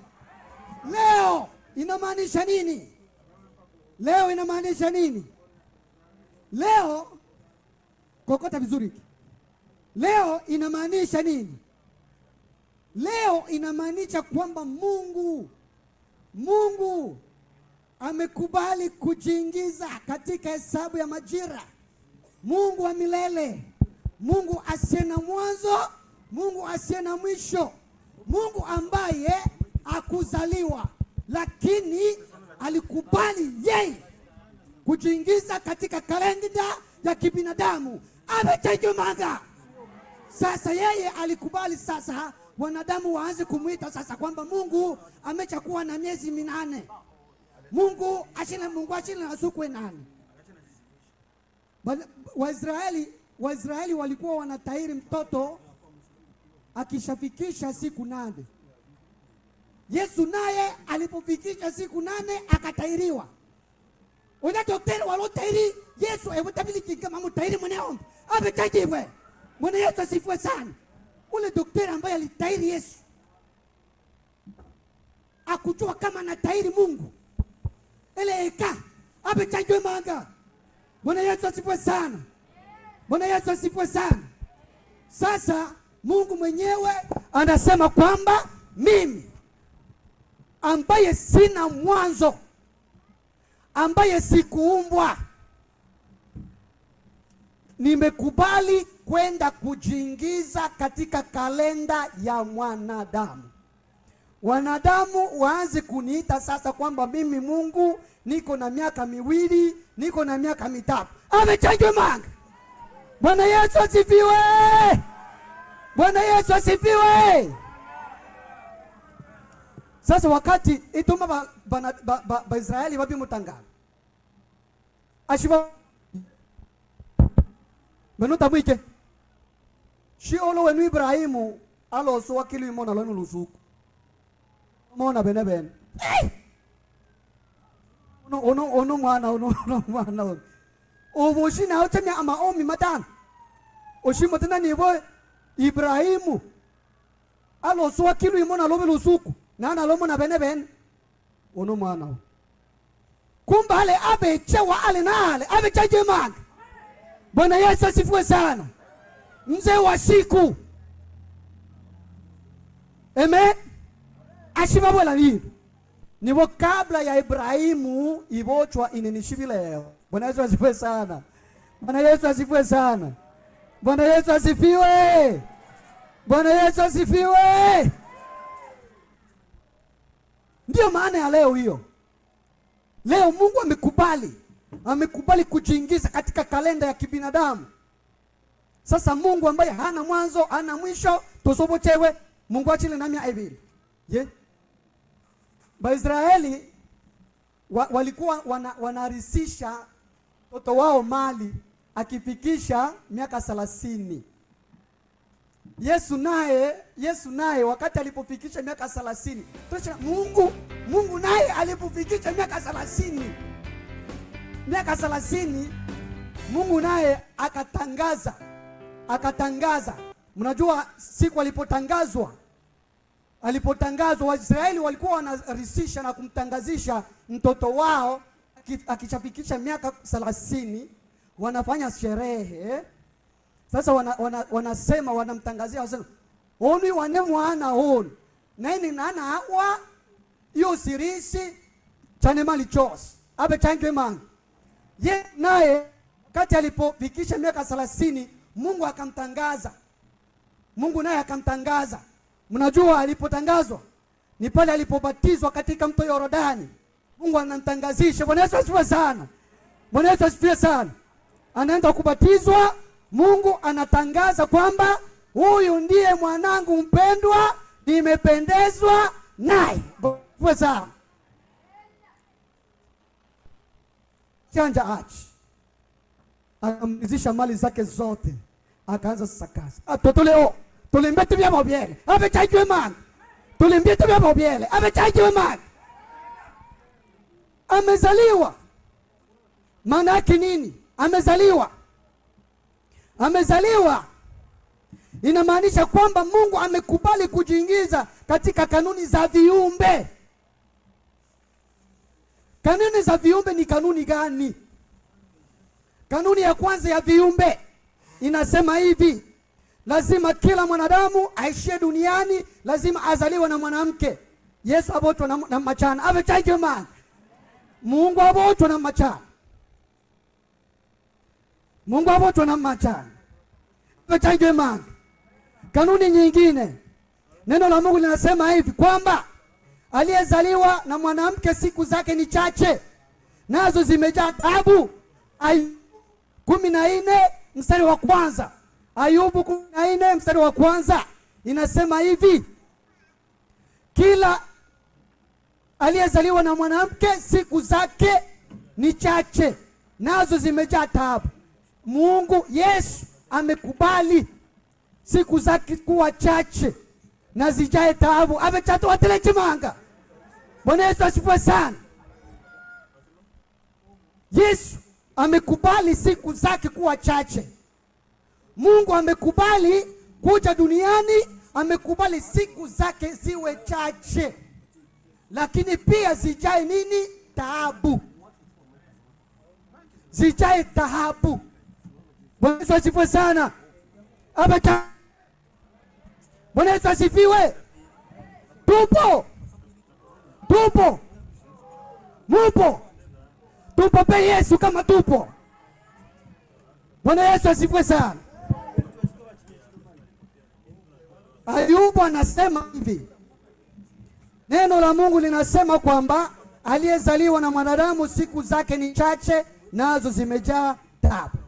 Leo inamaanisha nini? Leo inamaanisha nini? Leo kokota vizuri. Leo inamaanisha nini? Leo inamaanisha kwamba Mungu amekubali kujiingiza katika hesabu ya majira. Mungu wa milele, Mungu asiye na mwanzo, Mungu asiye na mwisho, Mungu ambaye hakuzaliwa lakini alikubali yeye kujiingiza katika kalenda ya kibinadamu. Ametegemanga. Sasa yeye alikubali sasa wanadamu waanze kumuita sasa kwamba Mungu amechakuwa na miezi 8. Mungu ashina na siku 8. Waisraeli walikuwa wanatahiri mtoto akishafikisha siku 8. Yesu naye alipofikisha siku 8 akatahiriwa. Una daktari walotahiri Yesu ebutabili kama mtahiri mwanao. Abetajiwe. Bwana Yesu asifiwe sana. Ule daktari ambaye alitahiri Yesu akujua kama anatahiri Mungu. Eleka abetajiwe manga. Bwana Yesu asifiwe sana. Bwana Yesu asifiwe sana. Sasa Mungu mwenyewe anasema kwamba mimi ambaye sina mwanzo, ambaye sikuumbwa, nimekubali kwenda kujiingiza katika kalenda ya mwanadamu. Wanadamu waanze kuniita sasa kwamba mimi Mungu niko na miaka 2, niko na miaka 3. Amechanjwa manga. Bwana Yesu asifiwe. Bwana Yesu asifiwe. Sasa wakati ituma ba Israeli wapi mutangana. Ashiba Benuta mwike. Shi olo wenu Ibrahimu alo so wakili mona lo nulusuku. Mona bene. Ono mwana. Oboshi na otanya ama omi matan. Oshimotana nibo Ibrahimu alo so wakili mona lo nulusuku. Nana lo mona bene. Ono mwana. Kumbale abechewa ale nale abechaje manga. Bwana Yesu asifiwe sana. Mzee wa siku. Amen. Ashibabwela nibo kabla ya Ibrahimu ibochwa ininishibile. Bwana Yesu asifiwe sana. Bwana Yesu asifiwe sana. Bwana Yesu asifiwe. Bwana Yesu asifiwe. Ndio maana ya leo hiyo. Leo Mungu amekubali kujiingiza katika kalenda ya kibinadamu. Sasa Mungu ambaye hana mwanzo, hana mwisho, tosobochewe Mungu achile namia ebili. Ye? Ba Israeli walikuwa wanarisisha mtoto wao mali akifikisha miaka 30. Yesu naye wakati alipofikisha miaka 30, Mungu naye alipofikisha miaka 30, Mungu naye akatangaza. Mnajua siku alipotangazwa Waisraeli walikuwa wanarisisha na kumtangazisha mtoto wao akishafikisha miaka 30, wanafanya sherehe. Sasa wanasema wanamtangazia, wanasema oni wane mwana on nani nana hawa hiyo sirisi chane mali chos abe change man. Ye naye kati alipofikisha miaka 30, Mungu naye akamtangaza. Mnajua alipotangazwa ni pale alipobatizwa katika mto Yordani. Mungu anamtangazisha. Bwana Yesu asifiwe sana. Bwana Yesu asifiwe sana. Anaenda kubatizwa, Mungu anatangaza kwamba huyu ndiye mwanangu mpendwa, nimependezwa naye. Bwana sana. Chanja achi. Akamzisha mali zake zote. Akaanza sakaza. Atotoleo tulimbete vya mobiele. Abe chajwe man. Tulimbete vya mobiele. Abe chajwe man. Amezaliwa. Maana yake nini? Amezaliwa inamaanisha kwamba Mungu amekubali kujiingiza katika kanuni za viumbe. Kanuni za viumbe ni kanuni gani? Kanuni ya kwanza ya viumbe inasema hivi: lazima kila mwanadamu aishie duniani lazima azaliwe na mwanamke. Yesu abotwa na machana. Ave change man. Mungu abotwa na machana. Mungu abotwa na machana. Ave change man. Kanuni nyingine, neno la Mungu linasema hivi kwamba aliyezaliwa na mwanamke siku zake ni chache, nazo zimejaa taabu. 14 mstari wa kwanza. Ayubu 14 mstari wa kwanza inasema hivi: kila aliyezaliwa na mwanamke siku zake ni chache, nazo zimejaa taabu. Mungu Yesu amekubali siku zake kuwa chache na zijae taabu. Amechato watele chimanga. Bwana Yesu asifiwe sana. Yesu amekubali siku zake kuwa chache. Mungu amekubali kuja duniani, amekubali siku zake ziwe chache, lakini pia zijae nini? Taabu. Zijae taabu. Bwana Yesu asifiwe sana. Bwana Yesu asifiwe. Tupo pe Yesu kama tupo. Bwana Yesu asifiwe sana. Ayubu anasema hivi, neno la Mungu linasema kwamba aliyezaliwa na mwanadamu siku zake ni chache, nazo zimejaa taabu.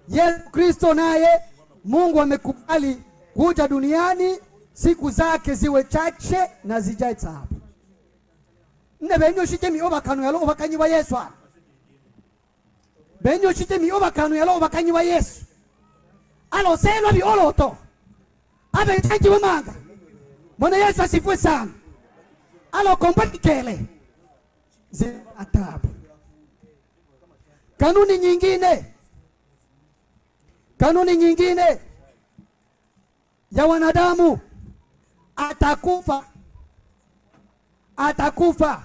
Yesu Kristo naye Mungu amekubali kuja duniani, siku zake ziwe chache na zijae taabu. Benyo shitemi obakanu yalo obakanyi wa Yesu. Benyo shitemi obakanu yalo obakanyi wa Yesu. Alo selo bi oloto. Abe tangi wa manga. Bwana Yesu asifiwe sana. Alo kombati kele. Taabu. Kanuni nyingine ya wanadamu, atakufa.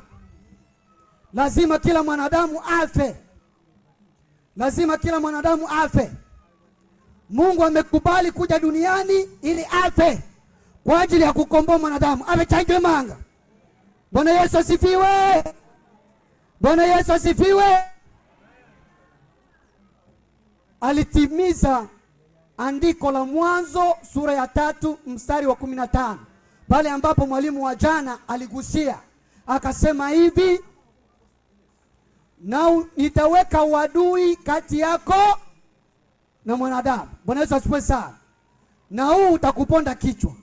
Lazima kila mwanadamu afe. Mungu amekubali kuja duniani ili afe kwa ajili ya kukomboa mwanadamu. Amechangwe manga. Bwana Yesu asifiwe. Bwana Yesu asifiwe. Alitimiza andiko la Mwanzo sura ya 3 mstari wa 15, pale ambapo mwalimu wa jana aligusia akasema hivi: na nitaweka uadui kati yako na mwanadamu. Bwana Yesu asifiwe sana. Na huu utakuponda kichwa.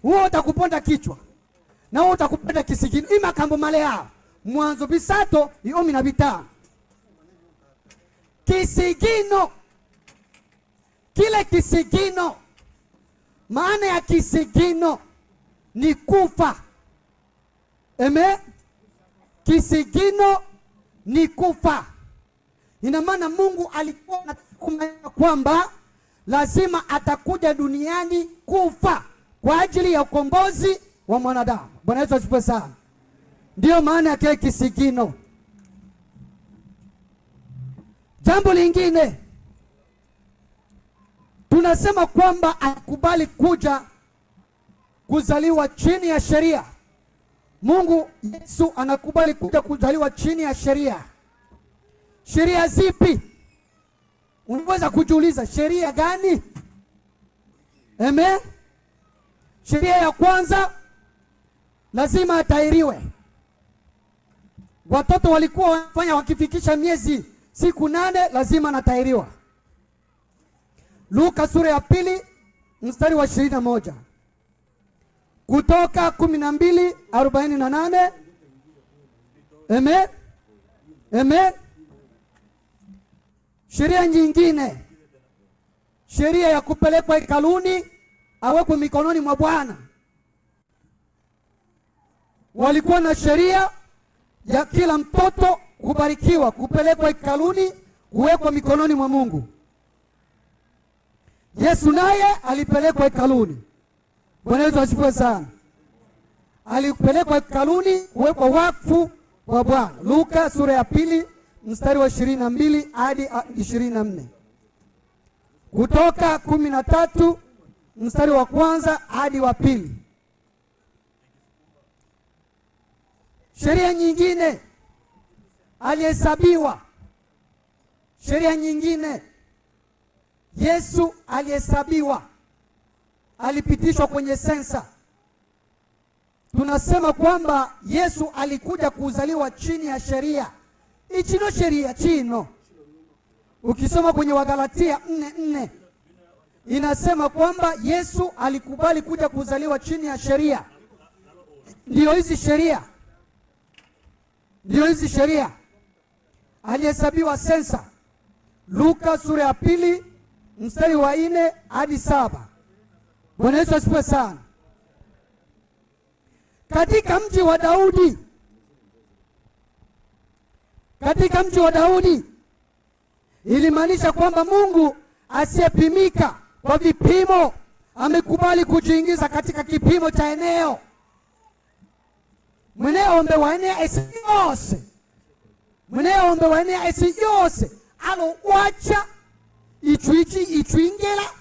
huo utakuponda kichwa na huo utakuponda kisigino. Ima kambo male yao Mwanzo bisato 15. Kisigino, kile kisigino, maana ya kisigino ni kufa. Eme, kisigino ni kufa. Ina maana Mungu alikuwa anakumbuka kwamba lazima atakuja duniani kufa kwa ajili ya ukombozi wa mwanadamu. Bwana Yesu asifiwe sana. Ndio maana ya kile kisigino. Jambo lingine, tunasema kwamba akubali kuja kuzaliwa chini ya sheria. Mungu Yesu anakubali kuja kuzaliwa chini ya sheria. Sheria zipi? Unaweza kujiuliza, sheria gani? Amen. Sheria ya kwanza, lazima atahiriwe. Watoto walikuwa wanafanya wakifikisha siku 8 lazima anatahiriwa. Luka sura ya 2 mstari wa 21. Kutoka 12:48. Amen. Amen. Sheria nyingine, sheria ya kupelekwa hekaluni, awekwe mikononi mwa Bwana. Walikuwa na sheria ya kila mtoto kubarikiwa, kupelekwa hekaluni, kuwekwa mikononi mwa Mungu. Yesu naye alipelekwa hekaluni. Bwana Yesu asifiwe sana. Alipelekwa hekaluni kuwekwa wakfu kwa Bwana. Luka sura ya 2 mstari wa 22 hadi 24. Kutoka 13 mstari wa 1 hadi wa 2. Sheria nyingine, alihesabiwa. Sheria nyingine, Yesu alihesabiwa, alipitishwa kwenye sensa. Tunasema kwamba Yesu alikuja kuzaliwa chini ya sheria. Ichino sheria chino. Ukisoma kwenye Wagalatia 4:4 inasema kwamba Yesu alikubali kuja kuzaliwa chini ya sheria. Ndio hizi sheria. Ndio hizi sheria. Alihesabiwa sensa. Luka sura ya 2 mstari wa 4 hadi 7. Bwana Yesu asifiwe sana. Katika mji wa Daudi, katika mji wa Daudi ilimaanisha kwamba Mungu asiyepimika kwa vipimo amekubali kujiingiza katika kipimo cha eneo. Mweneombe wa eneo esi yose. Mweneombe wa eneo esi yose. Alo wacha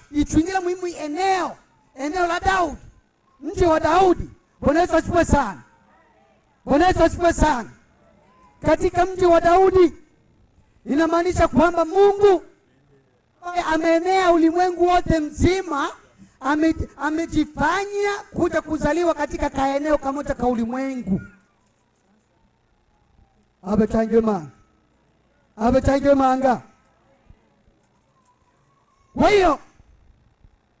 ichuingela muhimu eneo la Daudi. Mji wa Daudi. Bwana Yesu asifiwe sana. Bwana Yesu asifiwe sana. Katika mji wa Daudi inamaanisha kwamba Mungu ameenea ulimwengu wote mzima, amejifanya kuja kuzaliwa katika kaeneo kamoja ka ulimwengu. Abechange manga. Kwa hiyo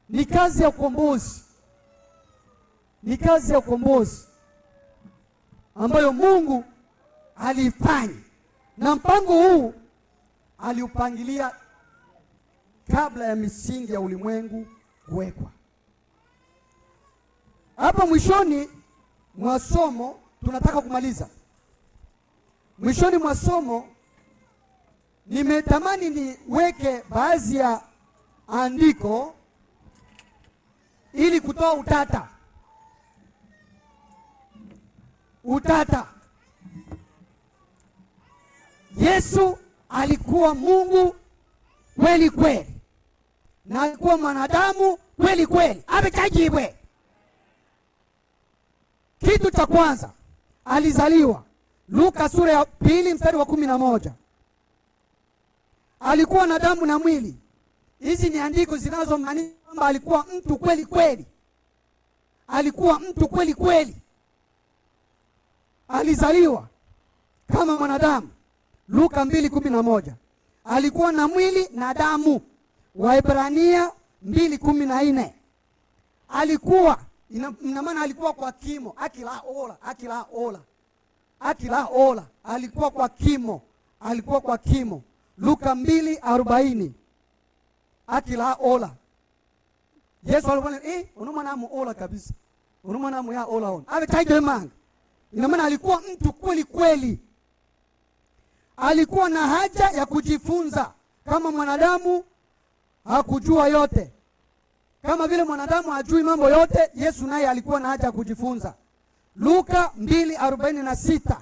ni kazi ya ukombozi. Ni kazi ya ukombozi ambayo Mungu alifanya, na mpango huu aliupangilia kabla ya misingi ya ulimwengu kuwekwa. Hapa mwishoni mwa somo tunataka kumaliza. Mwishoni mwa somo nimetamani niweke baadhi ya andiko ili kutoa utata. Yesu alikuwa Mungu kweli kweli na alikuwa mwanadamu kweli kweli. Abechajibwe. Kitu cha kwanza, alizaliwa. Luka sura ya 2 mstari wa 11. Alikuwa na damu na mwili. Hizi ni andiko zinazomaanisha kwamba alikuwa mtu kweli kweli. Alikuwa mtu kweli kweli. Alizaliwa kama mwanadamu. Luka 2:11. Alikuwa na mwili na damu. Waebrania 2:14. Alikuwa ina maana alikuwa kwa kimo, akila ola, alikuwa kwa kimo. Luka 2:40 akila ola. Yesu alikuwa unamwanamu ola kabisa, unamwanamu ya ola on ave taige manga. Ina maana alikuwa mtu kweli kweli, alikuwa na haja ya kujifunza. Kama mwanadamu hakujua yote, kama vile mwanadamu hajui mambo yote, Yesu naye alikuwa na haja ya kujifunza. Luka 2:46,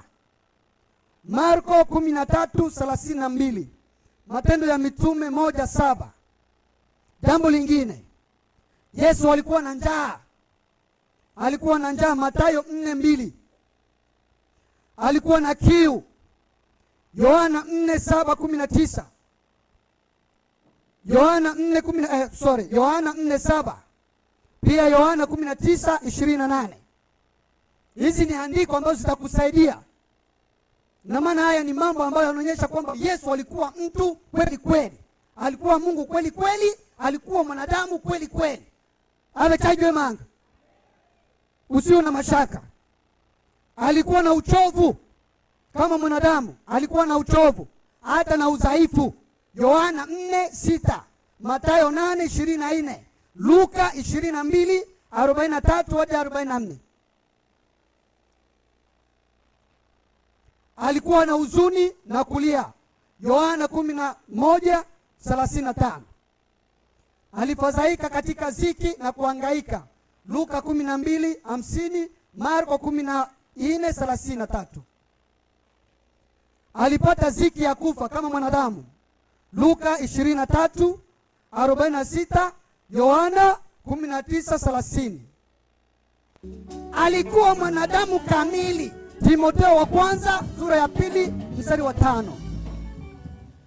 Marko 13:32, Matendo ya Mitume 1:7. Jambo lingine, Yesu alikuwa na njaa. Mathayo 4:2. Alikuwa na kiu. Yohana 4:7-19. Yohana 4:7. Pia Yohana 19:28. Hizi ni andiko ambazo zitakusaidia. Na maana haya ni mambo ambayo yanaonyesha kwamba Yesu alikuwa mtu kweli kweli. Alikuwa Mungu kweli kweli, alikuwa mwanadamu kweli kweli. Amechajwe manga. Usio na mashaka. Alikuwa na uchovu kama mwanadamu, alikuwa na uchovu hata na udhaifu. Yohana 4:6, Mathayo 8:24, Luka 22:43-44. Alikuwa na huzuni na kulia. Yohana 11:35. Alifadhaika katika ziki na kuhangaika. Luka 12:50, Marko 14:33. Alipata ziki ya kufa kama mwanadamu. Luka 23:46, Yohana 19:30. Alikuwa mwanadamu kamili. Timotheo wa kwanza sura ya 2 mstari wa 5.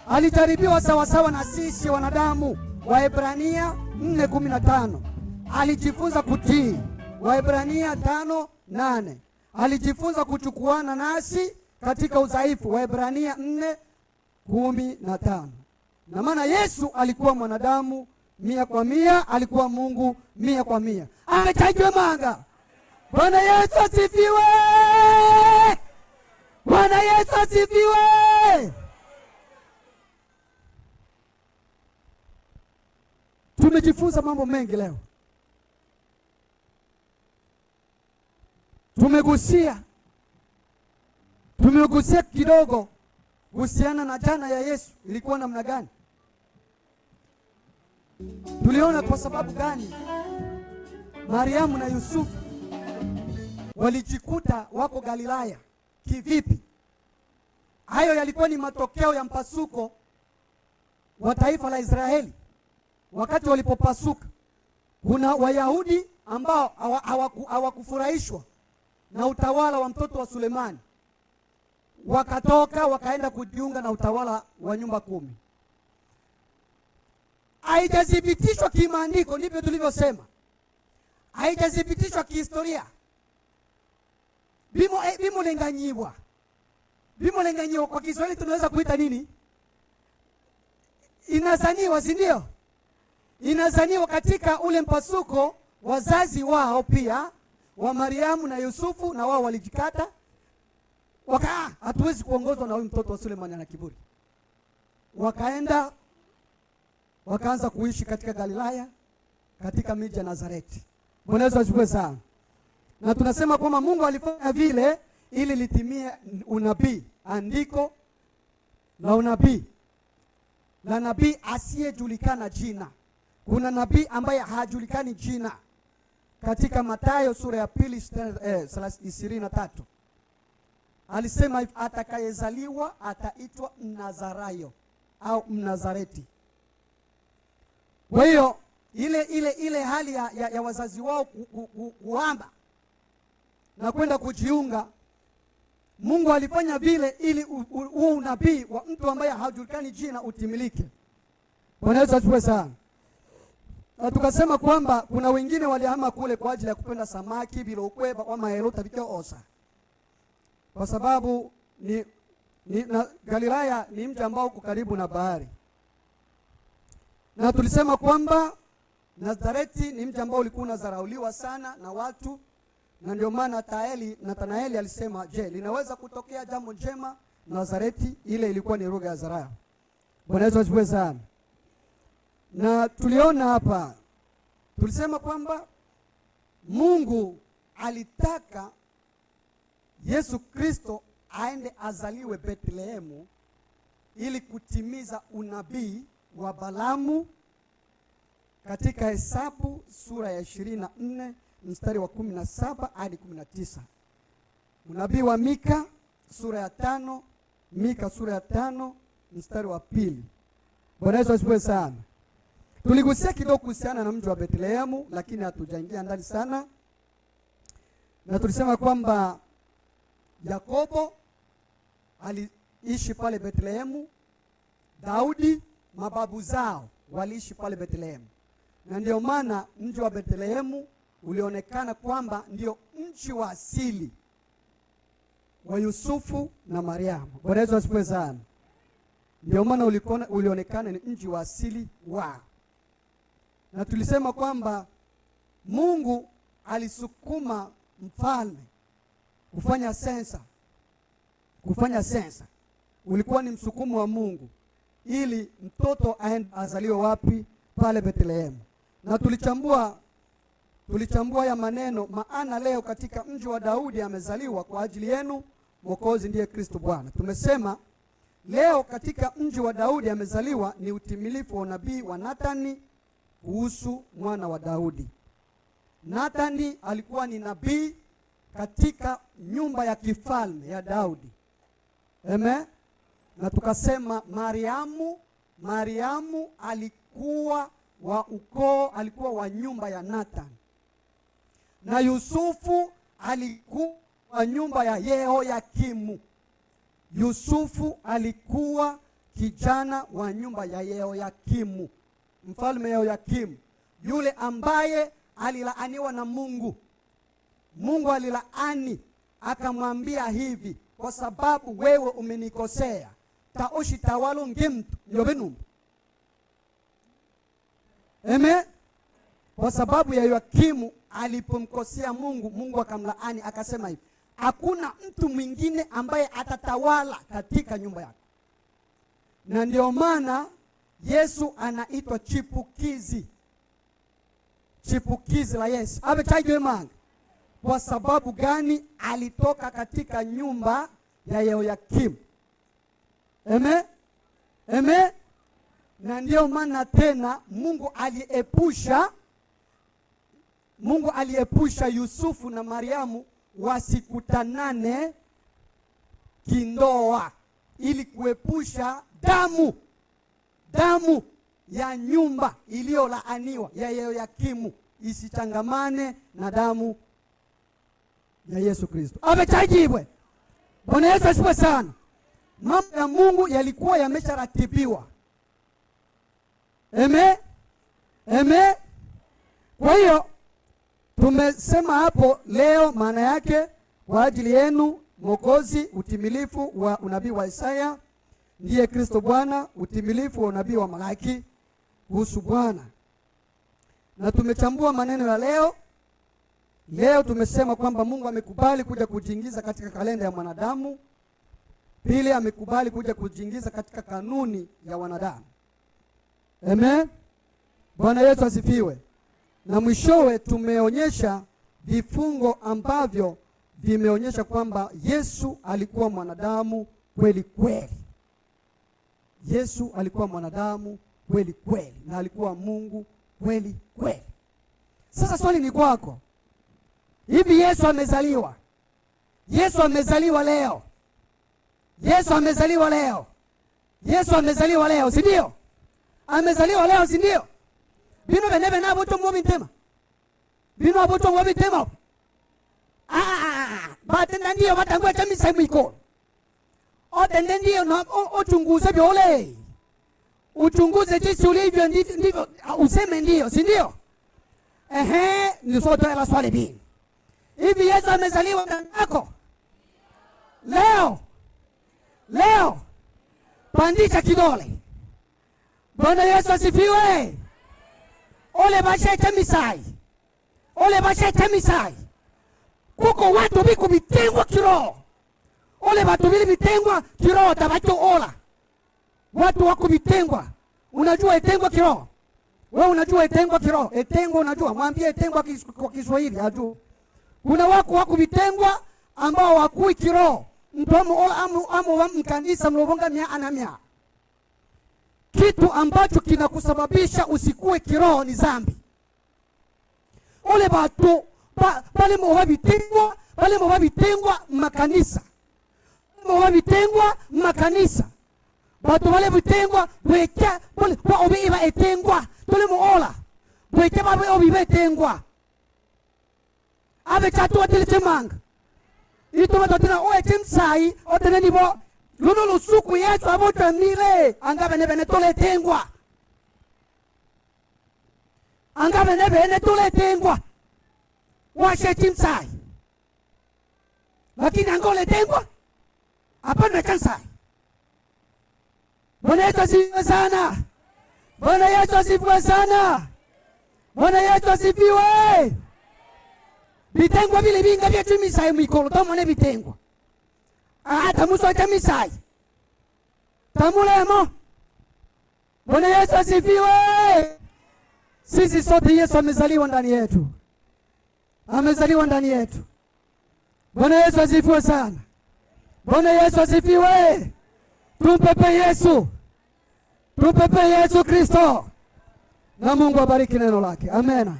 Alijaribiwa sawasawa na sisi wanadamu. Waebrania 4:15. Alijifunza kutii. Waebrania 5:8. Alijifunza kuchukuana nasi katika udhaifu. Waebrania 4:15. Na maana Yesu alikuwa mwanadamu 100%, alikuwa Mungu 100%. Amechajwe manga. Bwana Yesu asifiwe! Bwana Yesu asifiwe! Tumejifunza mambo mengi leo. Tumegusia kidogo kuhusiana na jana ya Yesu ilikuwa namna gani. Tuliona kwa sababu gani Mariamu na Yusufu walijikuta wako Galilaya kivipi. Hayo yalikuwa ni matokeo ya mpasuko wa taifa la Israeli. Wakati walipopasuka, kuna Wayahudi ambao hawakufurahishwa na utawala wa mtoto wa Sulemani. Wakatoka wakaenda kujiunga na utawala wa nyumba 10. Haijathibitishwa kimaandiko, ndivyo tulivyosema. Haijathibitishwa kihistoria. Bimo lenganyiwa kwa Kiswahili tunaweza kuita nini? Inazaniwa, si ndio? Inazaniwa katika ule mpasuko, wazazi wao pia wa Mariamu na Yusufu na wao walijikata. Hatuwezi kuongozwa na huyu mtoto wa Sulemani ana kiburi. Wakaenda wakaanza kuishi katika Galilaya, katika miji ya Nazareti. Bwana Yesu asifiwe sana. Na tunasema kwamba Mungu alifanya vile ili litimie unabii, andiko la unabii la nabii asiyejulikana jina. Kuna nabii ambaye hajulikani jina. Katika Mathayo sura ya 2:23 alisema atakayezaliwa ataitwa Mnazarayo au Mnazareti. Kwa hiyo ile hali ya wazazi wao kuhama na kwenda kujiunga, Mungu alifanya vile ili huo unabii wa mtu ambaye hajulikani jina utimilike. Bwana Yesu asifiwe sana. Na tukasema kwamba kuna wengine walihama kule kwa ajili ya kupenda samaki bila ukweba wa maelota vikiosa. Kwa sababu na Galilaya ni mji ambao uko karibu na bahari. Na tulisema kwamba Nazareti ni mji ambao ulikuwa unadharauliwa sana na watu, na ndio maana Nathanaeli alisema, je, linaweza kutokea jambo njema Nazareti? Ile ilikuwa ni lugha ya dharau. Bwana Yesu asifiwe sana. Na tuliona hapa, tulisema kwamba Mungu alitaka Yesu Kristo aende azaliwe Bethlehemu ili kutimiza unabii wa Balaamu katika Hesabu sura ya 24 mstari wa 17 hadi 19. Unabii wa Mika sura ya 5, Mika sura ya 5 mstari wa 2. Bwana Yesu asifiwe sana. Tuligusia kidogo kuhusiana na mji wa Bethlehemu, lakini hatujaingia ndani sana. Na tulisema kwamba Yakobo aliishi pale Bethlehemu, Daudi, mababu zao waliishi pale Bethlehemu. Na ndio maana mji wa Bethlehemu ulionekana kwamba ndio mji wa asili wa Yusufu na Mariamu. Bwana Yesu asifiwe sana. Ndio maana ulionekana ni mji wa asili wao. Na tulisema kwamba Mungu alisukuma mfalme kufanya sensa. Ulikuwa ni msukumo wa Mungu ili mtoto azaliwe wapi? Pale Bethlehemu. Na tulichambua ya maneno, maana leo katika mji wa Daudi amezaliwa kwa ajili yenu Mwokozi, ndiye Kristo Bwana. Tumesema leo katika mji wa Daudi amezaliwa ni utimilifu wa unabii wa Nathani kuhusu mwana wa Daudi. Nathani alikuwa ni nabii katika nyumba ya kifalme ya Daudi. Amen. Na tukasema Mariamu alikuwa wa ukoo, alikuwa wa nyumba ya Nathan. Na Yusufu alikuwa wa nyumba ya Yehoyakimu. Yusufu alikuwa kijana wa nyumba ya Yehoyakimu, mfalme Yehoyakimu, yule ambaye alilaaniwa na Mungu. Mungu alilaani akamwambia hivi, kwa sababu wewe umenikosea, taoshi tawalo ngimtu nyobenum. Amen. Kwa sababu ya Yehoyakimu alipomkosea Mungu, Mungu akamlaani akasema hivi, hakuna mtu mwingine ambaye atatawala katika nyumba yako. Na ndio maana Yesu anaitwa chipukizi la Yesu. Abechajwe manga. Kwa sababu gani? Alitoka katika nyumba ya Yehoyakimu. Amen. Amen. Na ndio maana tena Mungu aliepusha Yusufu na Mariamu wasikutanane kindoa ili kuepusha damu ya nyumba iliyolaaniwa ya Yehoyakimu isichangamane na damu ya Yesu Kristo. Amechajibwe. Bwana Yesu asifiwe sana. Mambo ya Mungu yalikuwa yamesharatibiwa. Amen. Amen. Kwa hiyo tumesema hapo leo, maana yake kwa ajili yenu Mwokozi, utimilifu wa unabii wa Isaya, ndiye Kristo Bwana, utimilifu wa unabii wa Malaki kuhusu Bwana. Na tumechambua maneno ya leo. Leo tumesema kwamba Mungu amekubali kuja kujiingiza katika kalenda ya mwanadamu. Pili, amekubali kuja kujiingiza katika kanuni ya wanadamu. Amen. Bwana Yesu asifiwe. Na mwishowe tumeonyesha vifungo ambavyo vimeonyesha kwamba Yesu alikuwa mwanadamu kweli kweli. Yesu alikuwa mwanadamu kweli kweli na alikuwa Mungu kweli kweli. Sasa swali ni kwako. Hivi Yesu amezaliwa? Yesu amezaliwa leo? Yesu amezaliwa leo? Yesu amezaliwa leo, si ndio? Amezaliwa leo, si ndio? Bino benebe na boto mwobi ntema. Bino aboto mwobi ntema. Batenda ndio batangwa chami saimu iko. Otende ndio na uchunguze biole. Uchunguze jinsi ulivyo ndivyo useme ndio, si ndio? Ni soto ya swali bini. Hivi Yesu amezaliwa ndani yako? Leo. Pandisha kidole. Bwana Yesu asifiwe. ole bashete misai, ole bashete misai. Kuko watu biku bitengwa kiroho, ole watu bili bitengwa kiroho tabacho ola. Watu wako bitengwa. Unajua etengwa kiroho? Wewe unajua etengwa kiroho? Etengwa unajua? Mwambie etengwa kwa Kiswahili ajue. Kuna wako bitengwa ambao wakui kiroho. Mtomo ola amu wa mkanisa mlobonga mia anamia. Kitu ambacho kinakusababisha usikue kiroho ni dhambi. Ole batu pale mwa bitengwa makanisa. Mwa bitengwa makanisa. Batu wale bitengwa bweka pole kwa obiba etengwa tole muola bweka babe obiba etengwa abe chatu atile chemanga ito matotena oe chemsai otene nibo luno lusuku yetu abota mile angabe nebe tole etengwa angabe nebe tole etengwa washe chemsai lakini angole etengwa hapana chansai. Bwana Yesu asifiwe sana. Bwana Yesu asifiwe sana. Bwana Yesu asifiwe. Bitengwa bile binga bya tumisai mikolo tamone bitengwa. Tamuso tamisai. Tamulemo. Bwana Yesu asifiwe. Sisi sote Yesu amezaliwa ndani yetu. Amezaliwa ndani yetu. Bwana Yesu asifiwe sana. Bwana Yesu asifiwe. Tumpepe Yesu. Tumpepe Yesu Kristo. Na Mungu abariki neno lake. Amen.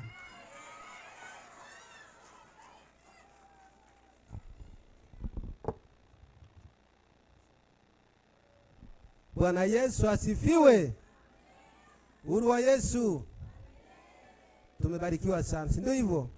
Bwana Yesu asifiwe. Uhuru wa Yesu. Tumebarikiwa sana. Si ndio hivyo?